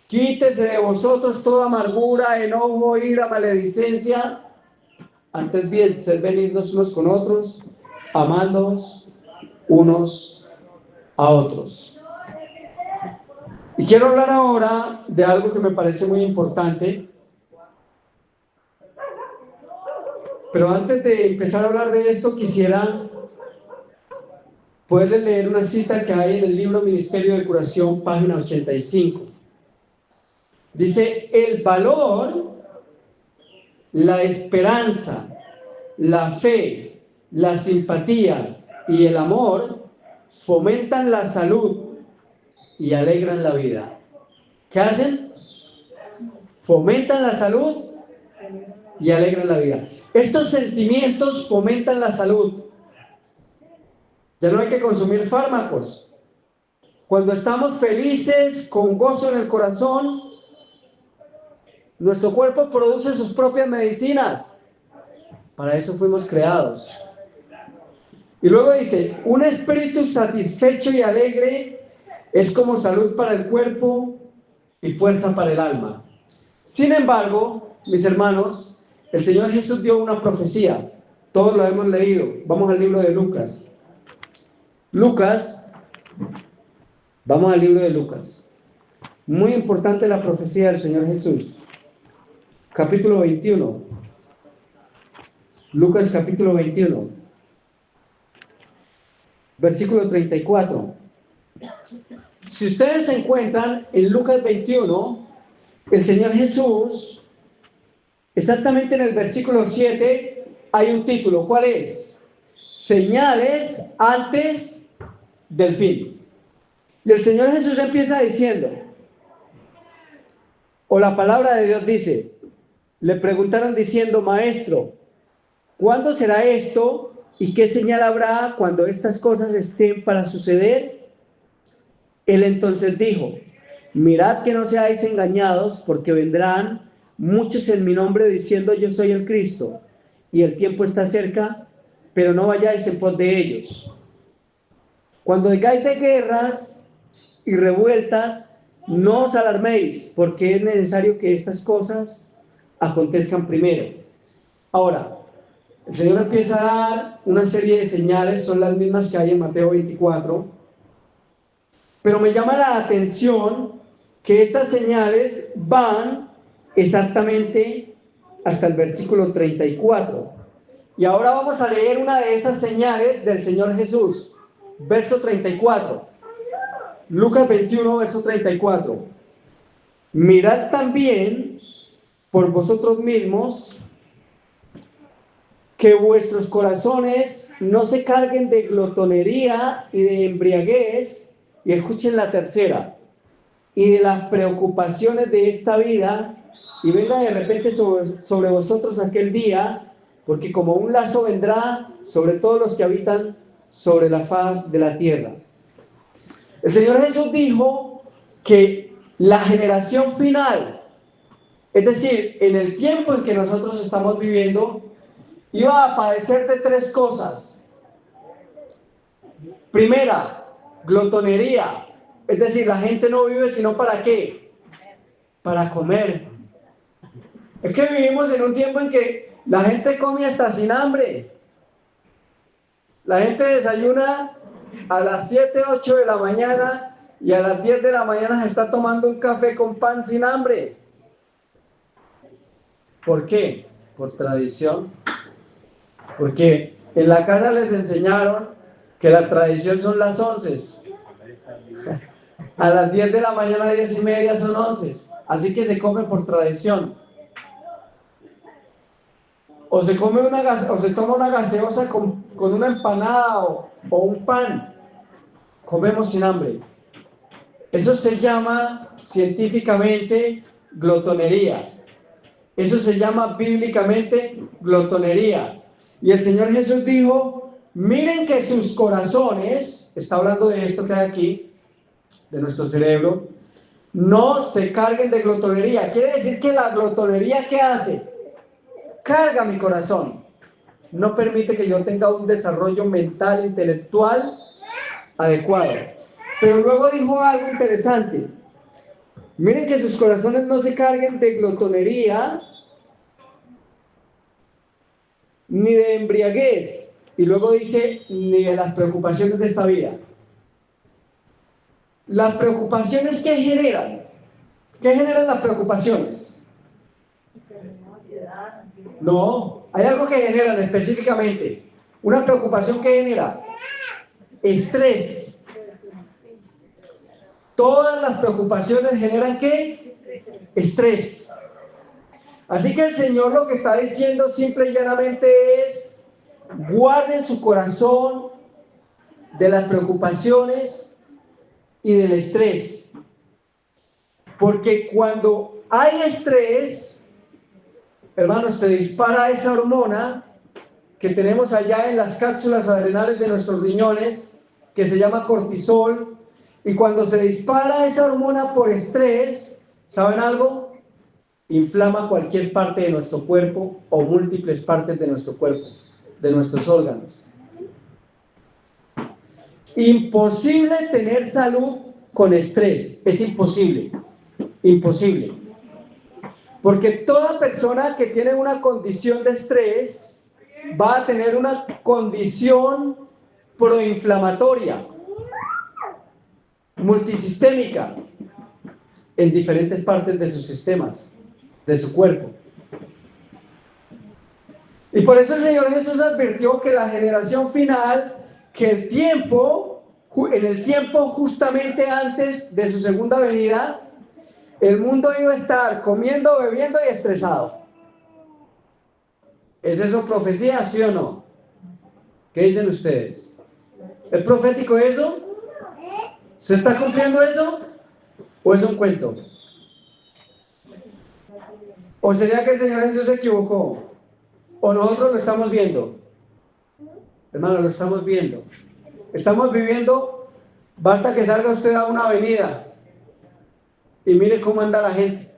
Quítese de vosotros toda amargura, enojo, ira, maledicencia. Antes bien, sed benignos unos con otros, amándonos unos a otros. Y quiero hablar ahora de algo que me parece muy importante. Pero antes de empezar a hablar de esto, quisiera poderles leer una cita que hay en el libro Ministerio de Curación, página 85. Dice, el valor, la esperanza, la fe, la simpatía y el amor fomentan la salud y alegran la vida. ¿Qué hacen? Fomentan la salud y alegran la vida. Estos sentimientos fomentan la salud. Ya no hay que consumir fármacos. Cuando estamos felices, con gozo en el corazón, nuestro cuerpo produce sus propias medicinas. Para eso fuimos creados. Y luego dice, un espíritu satisfecho y alegre es como salud para el cuerpo y fuerza para el alma. Sin embargo, mis hermanos, el Señor Jesús dio una profecía. Todos lo hemos leído. Vamos al libro de Lucas. Vamos al libro de Lucas. Muy importante la profecía del Señor Jesús. Capítulo 21. Lucas capítulo 21. Versículo 34. Si ustedes se encuentran en Lucas 21, el Señor Jesús, exactamente en el versículo 7, hay un título. ¿Cuál es? Señales antes del fin. Y el Señor Jesús empieza diciendo, o la palabra de Dios dice, le preguntaron diciendo, Maestro, ¿cuándo será esto? ¿Y qué señal habrá cuando estas cosas estén para suceder? Él entonces dijo, mirad que no seáis engañados, porque vendrán muchos en mi nombre diciendo yo soy el Cristo, y el tiempo está cerca, pero no vayáis en pos de ellos. Cuando oigáis de guerras y revueltas, no os alarméis, porque es necesario que estas cosas acontezcan primero. Ahora, el Señor empieza a dar una serie de señales, son las mismas que hay en Mateo 24, pero me llama la atención que estas señales van exactamente hasta el versículo 34. Y ahora vamos a leer una de esas señales del Señor Jesús, verso 34. Lucas 21, verso 34. Mirad también por vosotros mismos que vuestros corazones no se carguen de glotonería y de embriaguez, y escuchen la tercera, y de las preocupaciones de esta vida, y venga de repente sobre vosotros aquel día, porque como un lazo vendrá sobre todos los que habitan sobre la faz de la tierra. El Señor Jesús dijo que la generación final, es decir, en el tiempo en que nosotros estamos viviendo, iba a padecer de tres cosas. Primera, glotonería, es decir, la gente no vive sino ¿para qué? Para comer. Es que vivimos en un tiempo en que la gente come hasta sin hambre. La gente desayuna a las 7, 8 de la mañana y a las 10 de la mañana se está tomando un café con pan sin hambre. ¿Por qué? Por tradición. Porque en la casa les enseñaron que la tradición son las 11. A las 10 de la mañana, 10 y media son 11. Así que se come por tradición. O se toma una gaseosa con una empanada o un pan. Comemos sin hambre. Eso se llama científicamente glotonería. Eso se llama bíblicamente glotonería. Y el Señor Jesús dijo, miren que sus corazones, está hablando de esto que hay aquí, de nuestro cerebro, no se carguen de glotonería. Quiere decir que la glotonería, ¿qué hace? Carga mi corazón. No permite que yo tenga un desarrollo mental, intelectual adecuado. Pero luego dijo algo interesante. Miren que sus corazones no se carguen de glotonería ni de embriaguez, y luego dice, ni de las preocupaciones de esta vida. Las preocupaciones que generan, ¿qué generan las preocupaciones? No, hay algo que generan específicamente. Una preocupación que genera estrés. Todas las preocupaciones generan ¿qué? Estrés. Así que el Señor lo que está diciendo simple y llanamente es, guarden su corazón de las preocupaciones y del estrés. Porque cuando hay estrés, hermanos, se dispara esa hormona que tenemos allá en las cápsulas adrenales de nuestros riñones, que se llama cortisol, y cuando se dispara esa hormona por estrés, ¿saben algo? Inflama cualquier parte de nuestro cuerpo o múltiples partes de nuestro cuerpo, de nuestros órganos. Imposible tener salud con estrés, es imposible, imposible. Porque toda persona que tiene una condición de estrés va a tener una condición proinflamatoria, multisistémica, en diferentes partes de sus sistemas, de su cuerpo. Y por eso el Señor Jesús advirtió que la generación final, que en el tiempo justamente antes de su segunda venida, el mundo iba a estar comiendo, bebiendo y estresado. ¿Es eso profecía, sí o no? ¿Qué dicen ustedes? ¿Es profético eso? ¿Se está cumpliendo eso? ¿O es un cuento? ¿O sería que el Señor Jesús se equivocó? ¿O nosotros lo estamos viendo? Hermano, lo estamos viendo. Estamos viviendo, basta que salga usted a una avenida y mire cómo anda la gente.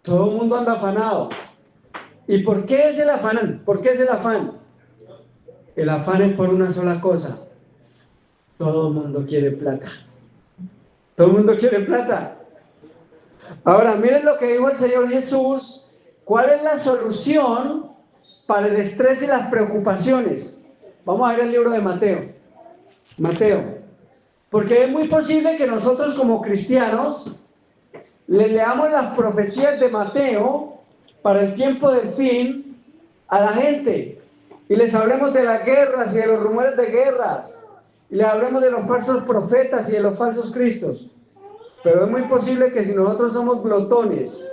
Todo el mundo anda afanado. ¿Y por qué es el afán? ¿Por qué es el afán? El afán es por una sola cosa. Todo el mundo quiere plata. Todo el mundo quiere plata. Ahora, miren lo que dijo el Señor Jesús. ¿Cuál es la solución para el estrés y las preocupaciones? Vamos a ver el libro de Mateo. Mateo. Porque es muy posible que nosotros como cristianos le leamos las profecías de Mateo para el tiempo del fin a la gente y les hablemos de las guerras y de los rumores de guerras y les hablemos de los falsos profetas y de los falsos cristos. Pero es muy posible que si nosotros somos glotones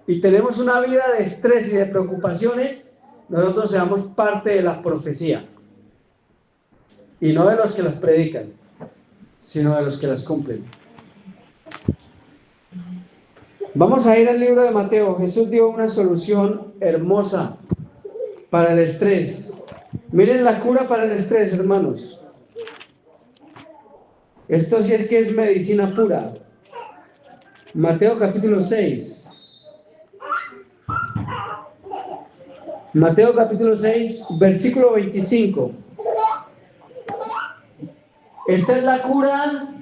y tenemos una vida de estrés y de preocupaciones, nosotros seamos parte de la profecía y no de los que las predican, sino de los que las cumplen. Vamos a ir al libro de Mateo. Jesús dio una solución hermosa para el estrés. Miren la cura para el estrés, hermanos. Esto sí es que es medicina pura. Mateo capítulo 6. Mateo capítulo 6, versículo 25. Esta es la cura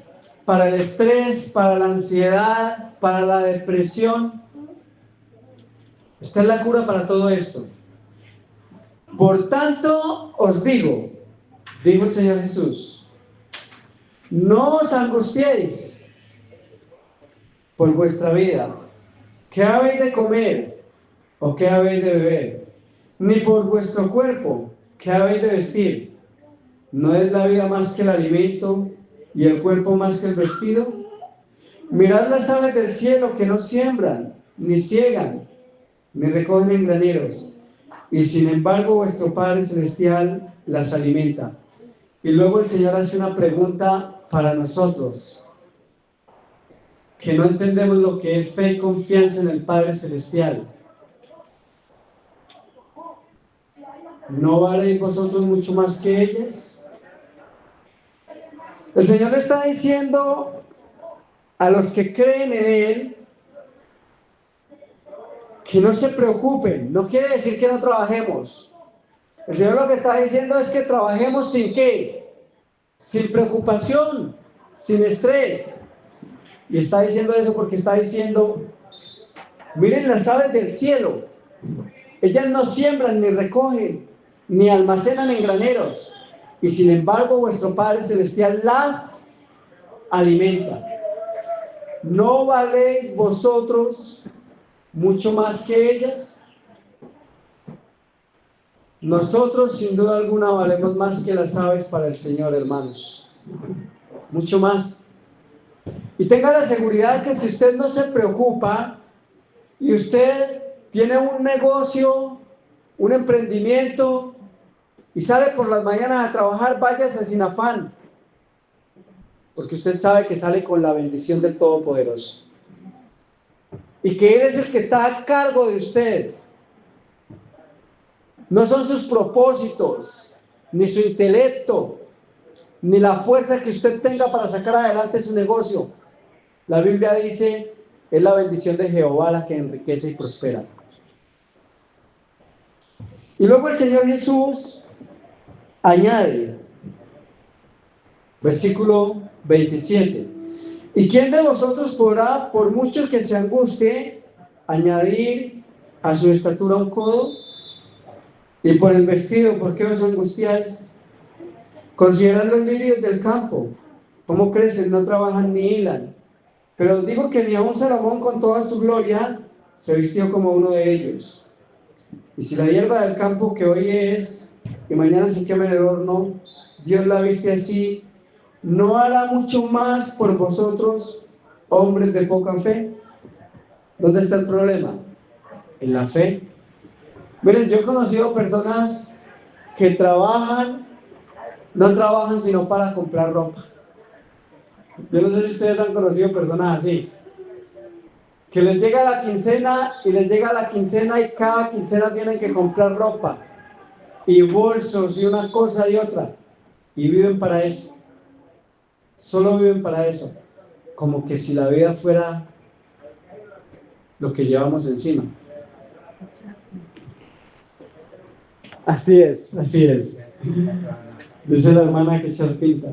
para el estrés, para la ansiedad, para la depresión. Esta es la cura para todo esto. Por tanto, os digo, dijo el Señor Jesús, no os angustiéis por vuestra vida, qué habéis de comer o qué habéis de beber, ni por vuestro cuerpo, qué habéis de vestir. ¿No es la vida más que el alimento y el cuerpo más que el vestido? Mirad las aves del cielo que no siembran, ni ciegan, ni recogen en graneros, y sin embargo vuestro Padre Celestial las alimenta. Y luego el Señor hace una pregunta para nosotros, que no entendemos lo que es fe y confianza en el Padre Celestial. ¿No valéis vosotros mucho más que ellas? El Señor le está diciendo a los que creen en Él que no se preocupen. No quiere decir que no trabajemos. El Señor lo que está diciendo es que trabajemos sin qué, sin preocupación, sin estrés. Y está diciendo eso porque está diciendo, miren las aves del cielo. Ellas no siembran, ni recogen, ni almacenan en graneros. Y sin embargo vuestro Padre Celestial las alimenta. ¿No valéis vosotros mucho más que ellas? Nosotros sin duda alguna valemos más que las aves para el Señor, hermanos. Mucho más. Y tenga la seguridad que si usted no se preocupa y usted tiene un negocio, un emprendimiento y sale por las mañanas a trabajar, váyase sin afán, porque usted sabe que sale con la bendición del Todopoderoso y que Él es el que está a cargo de usted. No son sus propósitos, ni su intelecto, ni la fuerza que usted tenga para sacar adelante su negocio. La Biblia dice, es la bendición de Jehová la que enriquece y prospera. Y luego el Señor Jesús añade, versículo 27, ¿y quién de vosotros podrá, por mucho que se angustie, añadir a su estatura un codo? Y por el vestido, ¿por qué os angustiáis? Considerad los lirios del campo, cómo crecen, no trabajan ni hilan. Pero os digo que ni aun Salomón con toda su gloria se vistió como uno de ellos. Y si la hierba del campo que hoy es y mañana se quema en el horno, Dios la viste así, ¿no hará mucho más por vosotros, hombres de poca fe? ¿Dónde está el problema? En la fe. Miren, yo he conocido personas que trabajan no trabajan sino para comprar ropa. Yo no sé si ustedes han conocido personas así, que les llega la quincena y cada quincena tienen que comprar ropa y bolsos y una cosa y otra, y viven para eso, solo viven para eso, como que si la vida fuera lo que llevamos encima. Así es, dice la hermana que se pinta.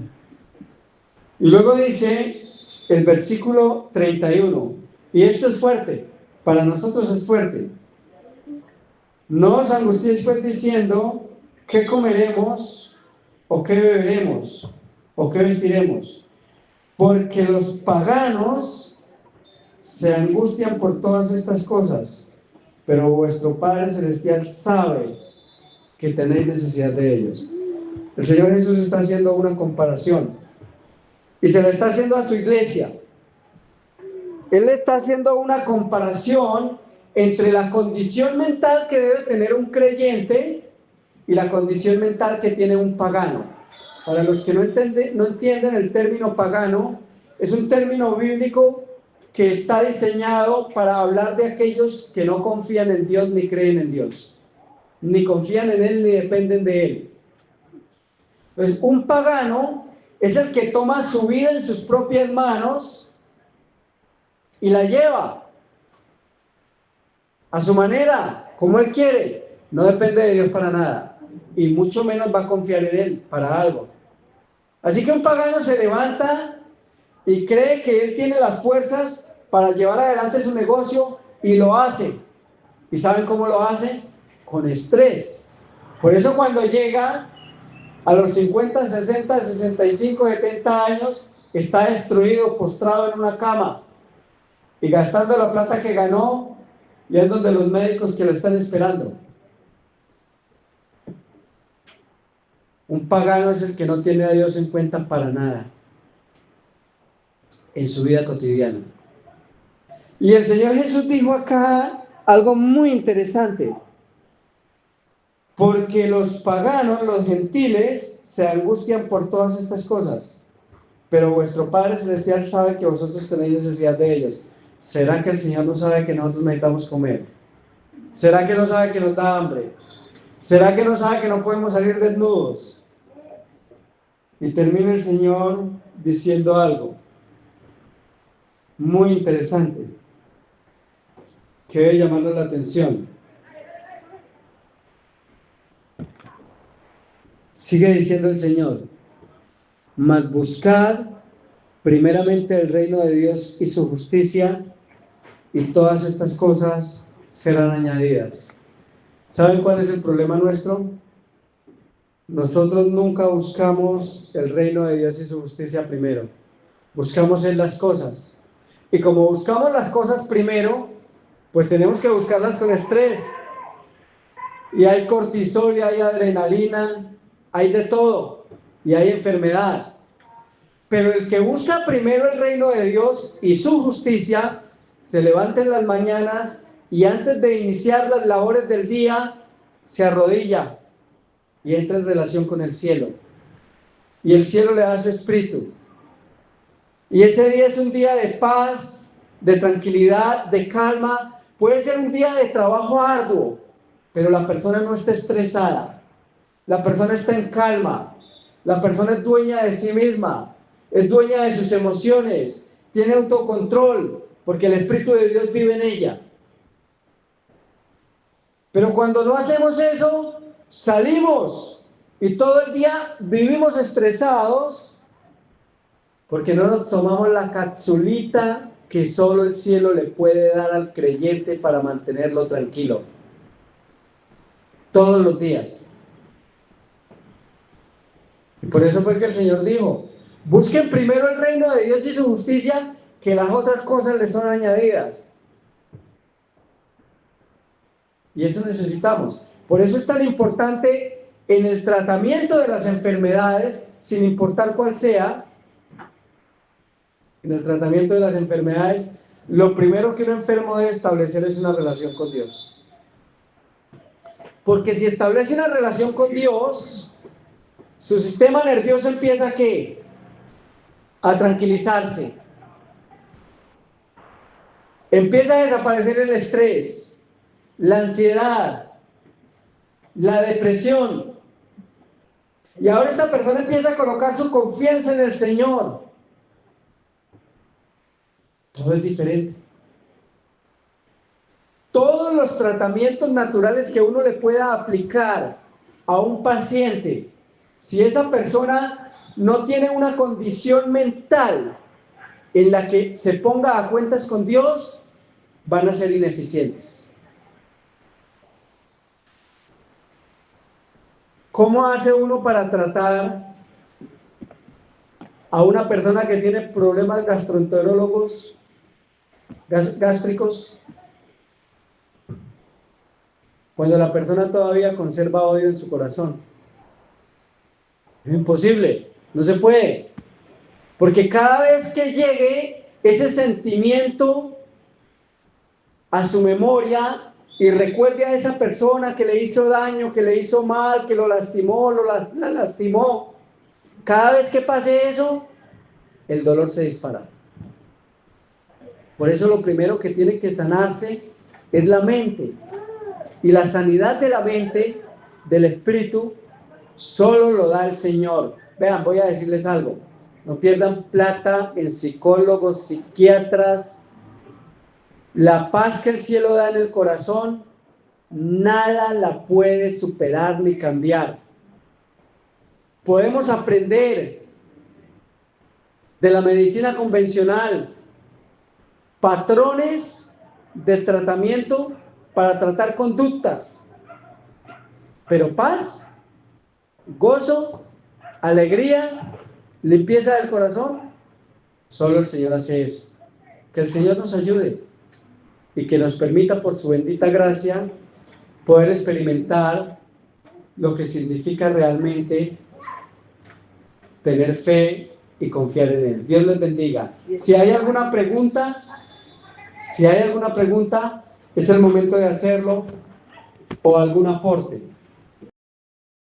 Y luego dice el versículo 31, y esto es fuerte, para nosotros es fuerte: no os angustiéis pues diciendo, ¿qué comeremos? ¿O qué beberemos? ¿O qué vestiremos? Porque los paganos se angustian por todas estas cosas, pero vuestro Padre Celestial sabe que tenéis necesidad de ellos. El Señor Jesús está haciendo una comparación y se la está haciendo a su iglesia. Él está haciendo una comparación entre la condición mental que debe tener un creyente y la condición mental que tiene un pagano. Para los que no entienden el término pagano, es un término bíblico que está diseñado para hablar de aquellos que no confían en Dios ni creen en Dios, ni confían en Él ni dependen de Él. Entonces, un pagano es el que toma su vida en sus propias manos y la lleva a su manera, como él quiere. No depende de Dios para nada, y mucho menos va a confiar en Él para algo. Así que un pagano se levanta y cree que él tiene las fuerzas para llevar adelante su negocio, y lo hace. ¿Y saben cómo lo hace? Con estrés. Por eso cuando llega a los 50, 60, 65, 70 años, está destruido, postrado en una cama y gastando la plata que ganó, y es donde los médicos que lo están esperando. Un pagano es el que no tiene a Dios en cuenta para nada en su vida cotidiana. Y el Señor Jesús dijo acá algo muy interesante: porque los paganos, los gentiles, se angustian por todas estas cosas, pero vuestro Padre Celestial sabe que vosotros tenéis necesidad de ellos. ¿Será que el Señor no sabe que nosotros necesitamos comer? ¿Será que no sabe que nos da hambre? ¿Será que no sabe que no podemos salir desnudos? Y termina el Señor diciendo algo muy interesante que debe llamarnos la atención. Sigue diciendo el Señor: mas buscad primeramente el reino de Dios y su justicia, y todas estas cosas serán añadidas. ¿Saben cuál es el problema nuestro? Nosotros nunca buscamos el reino de Dios y su justicia primero. Buscamos en las cosas. Y como buscamos las cosas primero, pues tenemos que buscarlas con estrés. Y hay cortisol, y hay adrenalina, hay de todo, y hay enfermedad. Pero el que busca primero el reino de Dios y su justicia, se levanta en las mañanas y antes de iniciar las labores del día, se arrodilla y entra en relación con el cielo. Y el cielo le da su espíritu. Y ese día es un día de paz, de tranquilidad, de calma. Puede ser un día de trabajo arduo, pero la persona no está estresada. La persona está en calma. La persona es dueña de sí misma. Es dueña de sus emociones. Tiene autocontrol, porque el Espíritu de Dios vive en ella. Pero cuando no hacemos eso, salimos y todo el día vivimos estresados, porque no nos tomamos la capsulita que solo el cielo le puede dar al creyente para mantenerlo tranquilo. Todos los días. Y por eso fue que el Señor dijo: busquen primero el reino de Dios y su justicia, que las otras cosas les son añadidas. Y eso necesitamos. Por eso es tan importante en el tratamiento de las enfermedades, sin importar cuál sea. En el tratamiento de las enfermedades, lo primero que un enfermo debe establecer es una relación con Dios. Porque si establece una relación con Dios, Su sistema nervioso empieza ¿qué? A tranquilizarse. Empieza a desaparecer el estrés, la ansiedad, la depresión. Y ahora esta persona empieza a colocar su confianza en el Señor. Todo es diferente. Todos los tratamientos naturales que uno le pueda aplicar a un paciente, si esa persona no tiene una condición mental en la que se ponga a cuentas con Dios, van a ser ineficientes. ¿Cómo hace uno para tratar a una persona que tiene problemas gastroenterólogos, gástricos, cuando la persona todavía conserva odio en su corazón? Es imposible, no se puede, porque cada vez que llegue ese sentimiento a su memoria y recuerde a esa persona que le hizo daño, que le hizo mal, que lo lastimó, la lastimó, cada vez que pase eso, el dolor se dispara. Por eso lo primero que tiene que sanarse es la mente. Y la sanidad de la mente, del espíritu, solo lo da el Señor. Vean, voy a decirles algo. No pierdan plata en psicólogos, psiquiatras. La paz que el cielo da en el corazón, nada la puede superar ni cambiar. Podemos aprender de la medicina convencional patrones de tratamiento para tratar conductas, pero paz, gozo, alegría, limpieza del corazón, solo el Señor hace eso. Que el Señor nos ayude y que nos permita por su bendita gracia poder experimentar lo que significa realmente tener fe y confiar en Él. Dios les bendiga. Si hay alguna pregunta, es el momento de hacerlo, o algún aporte.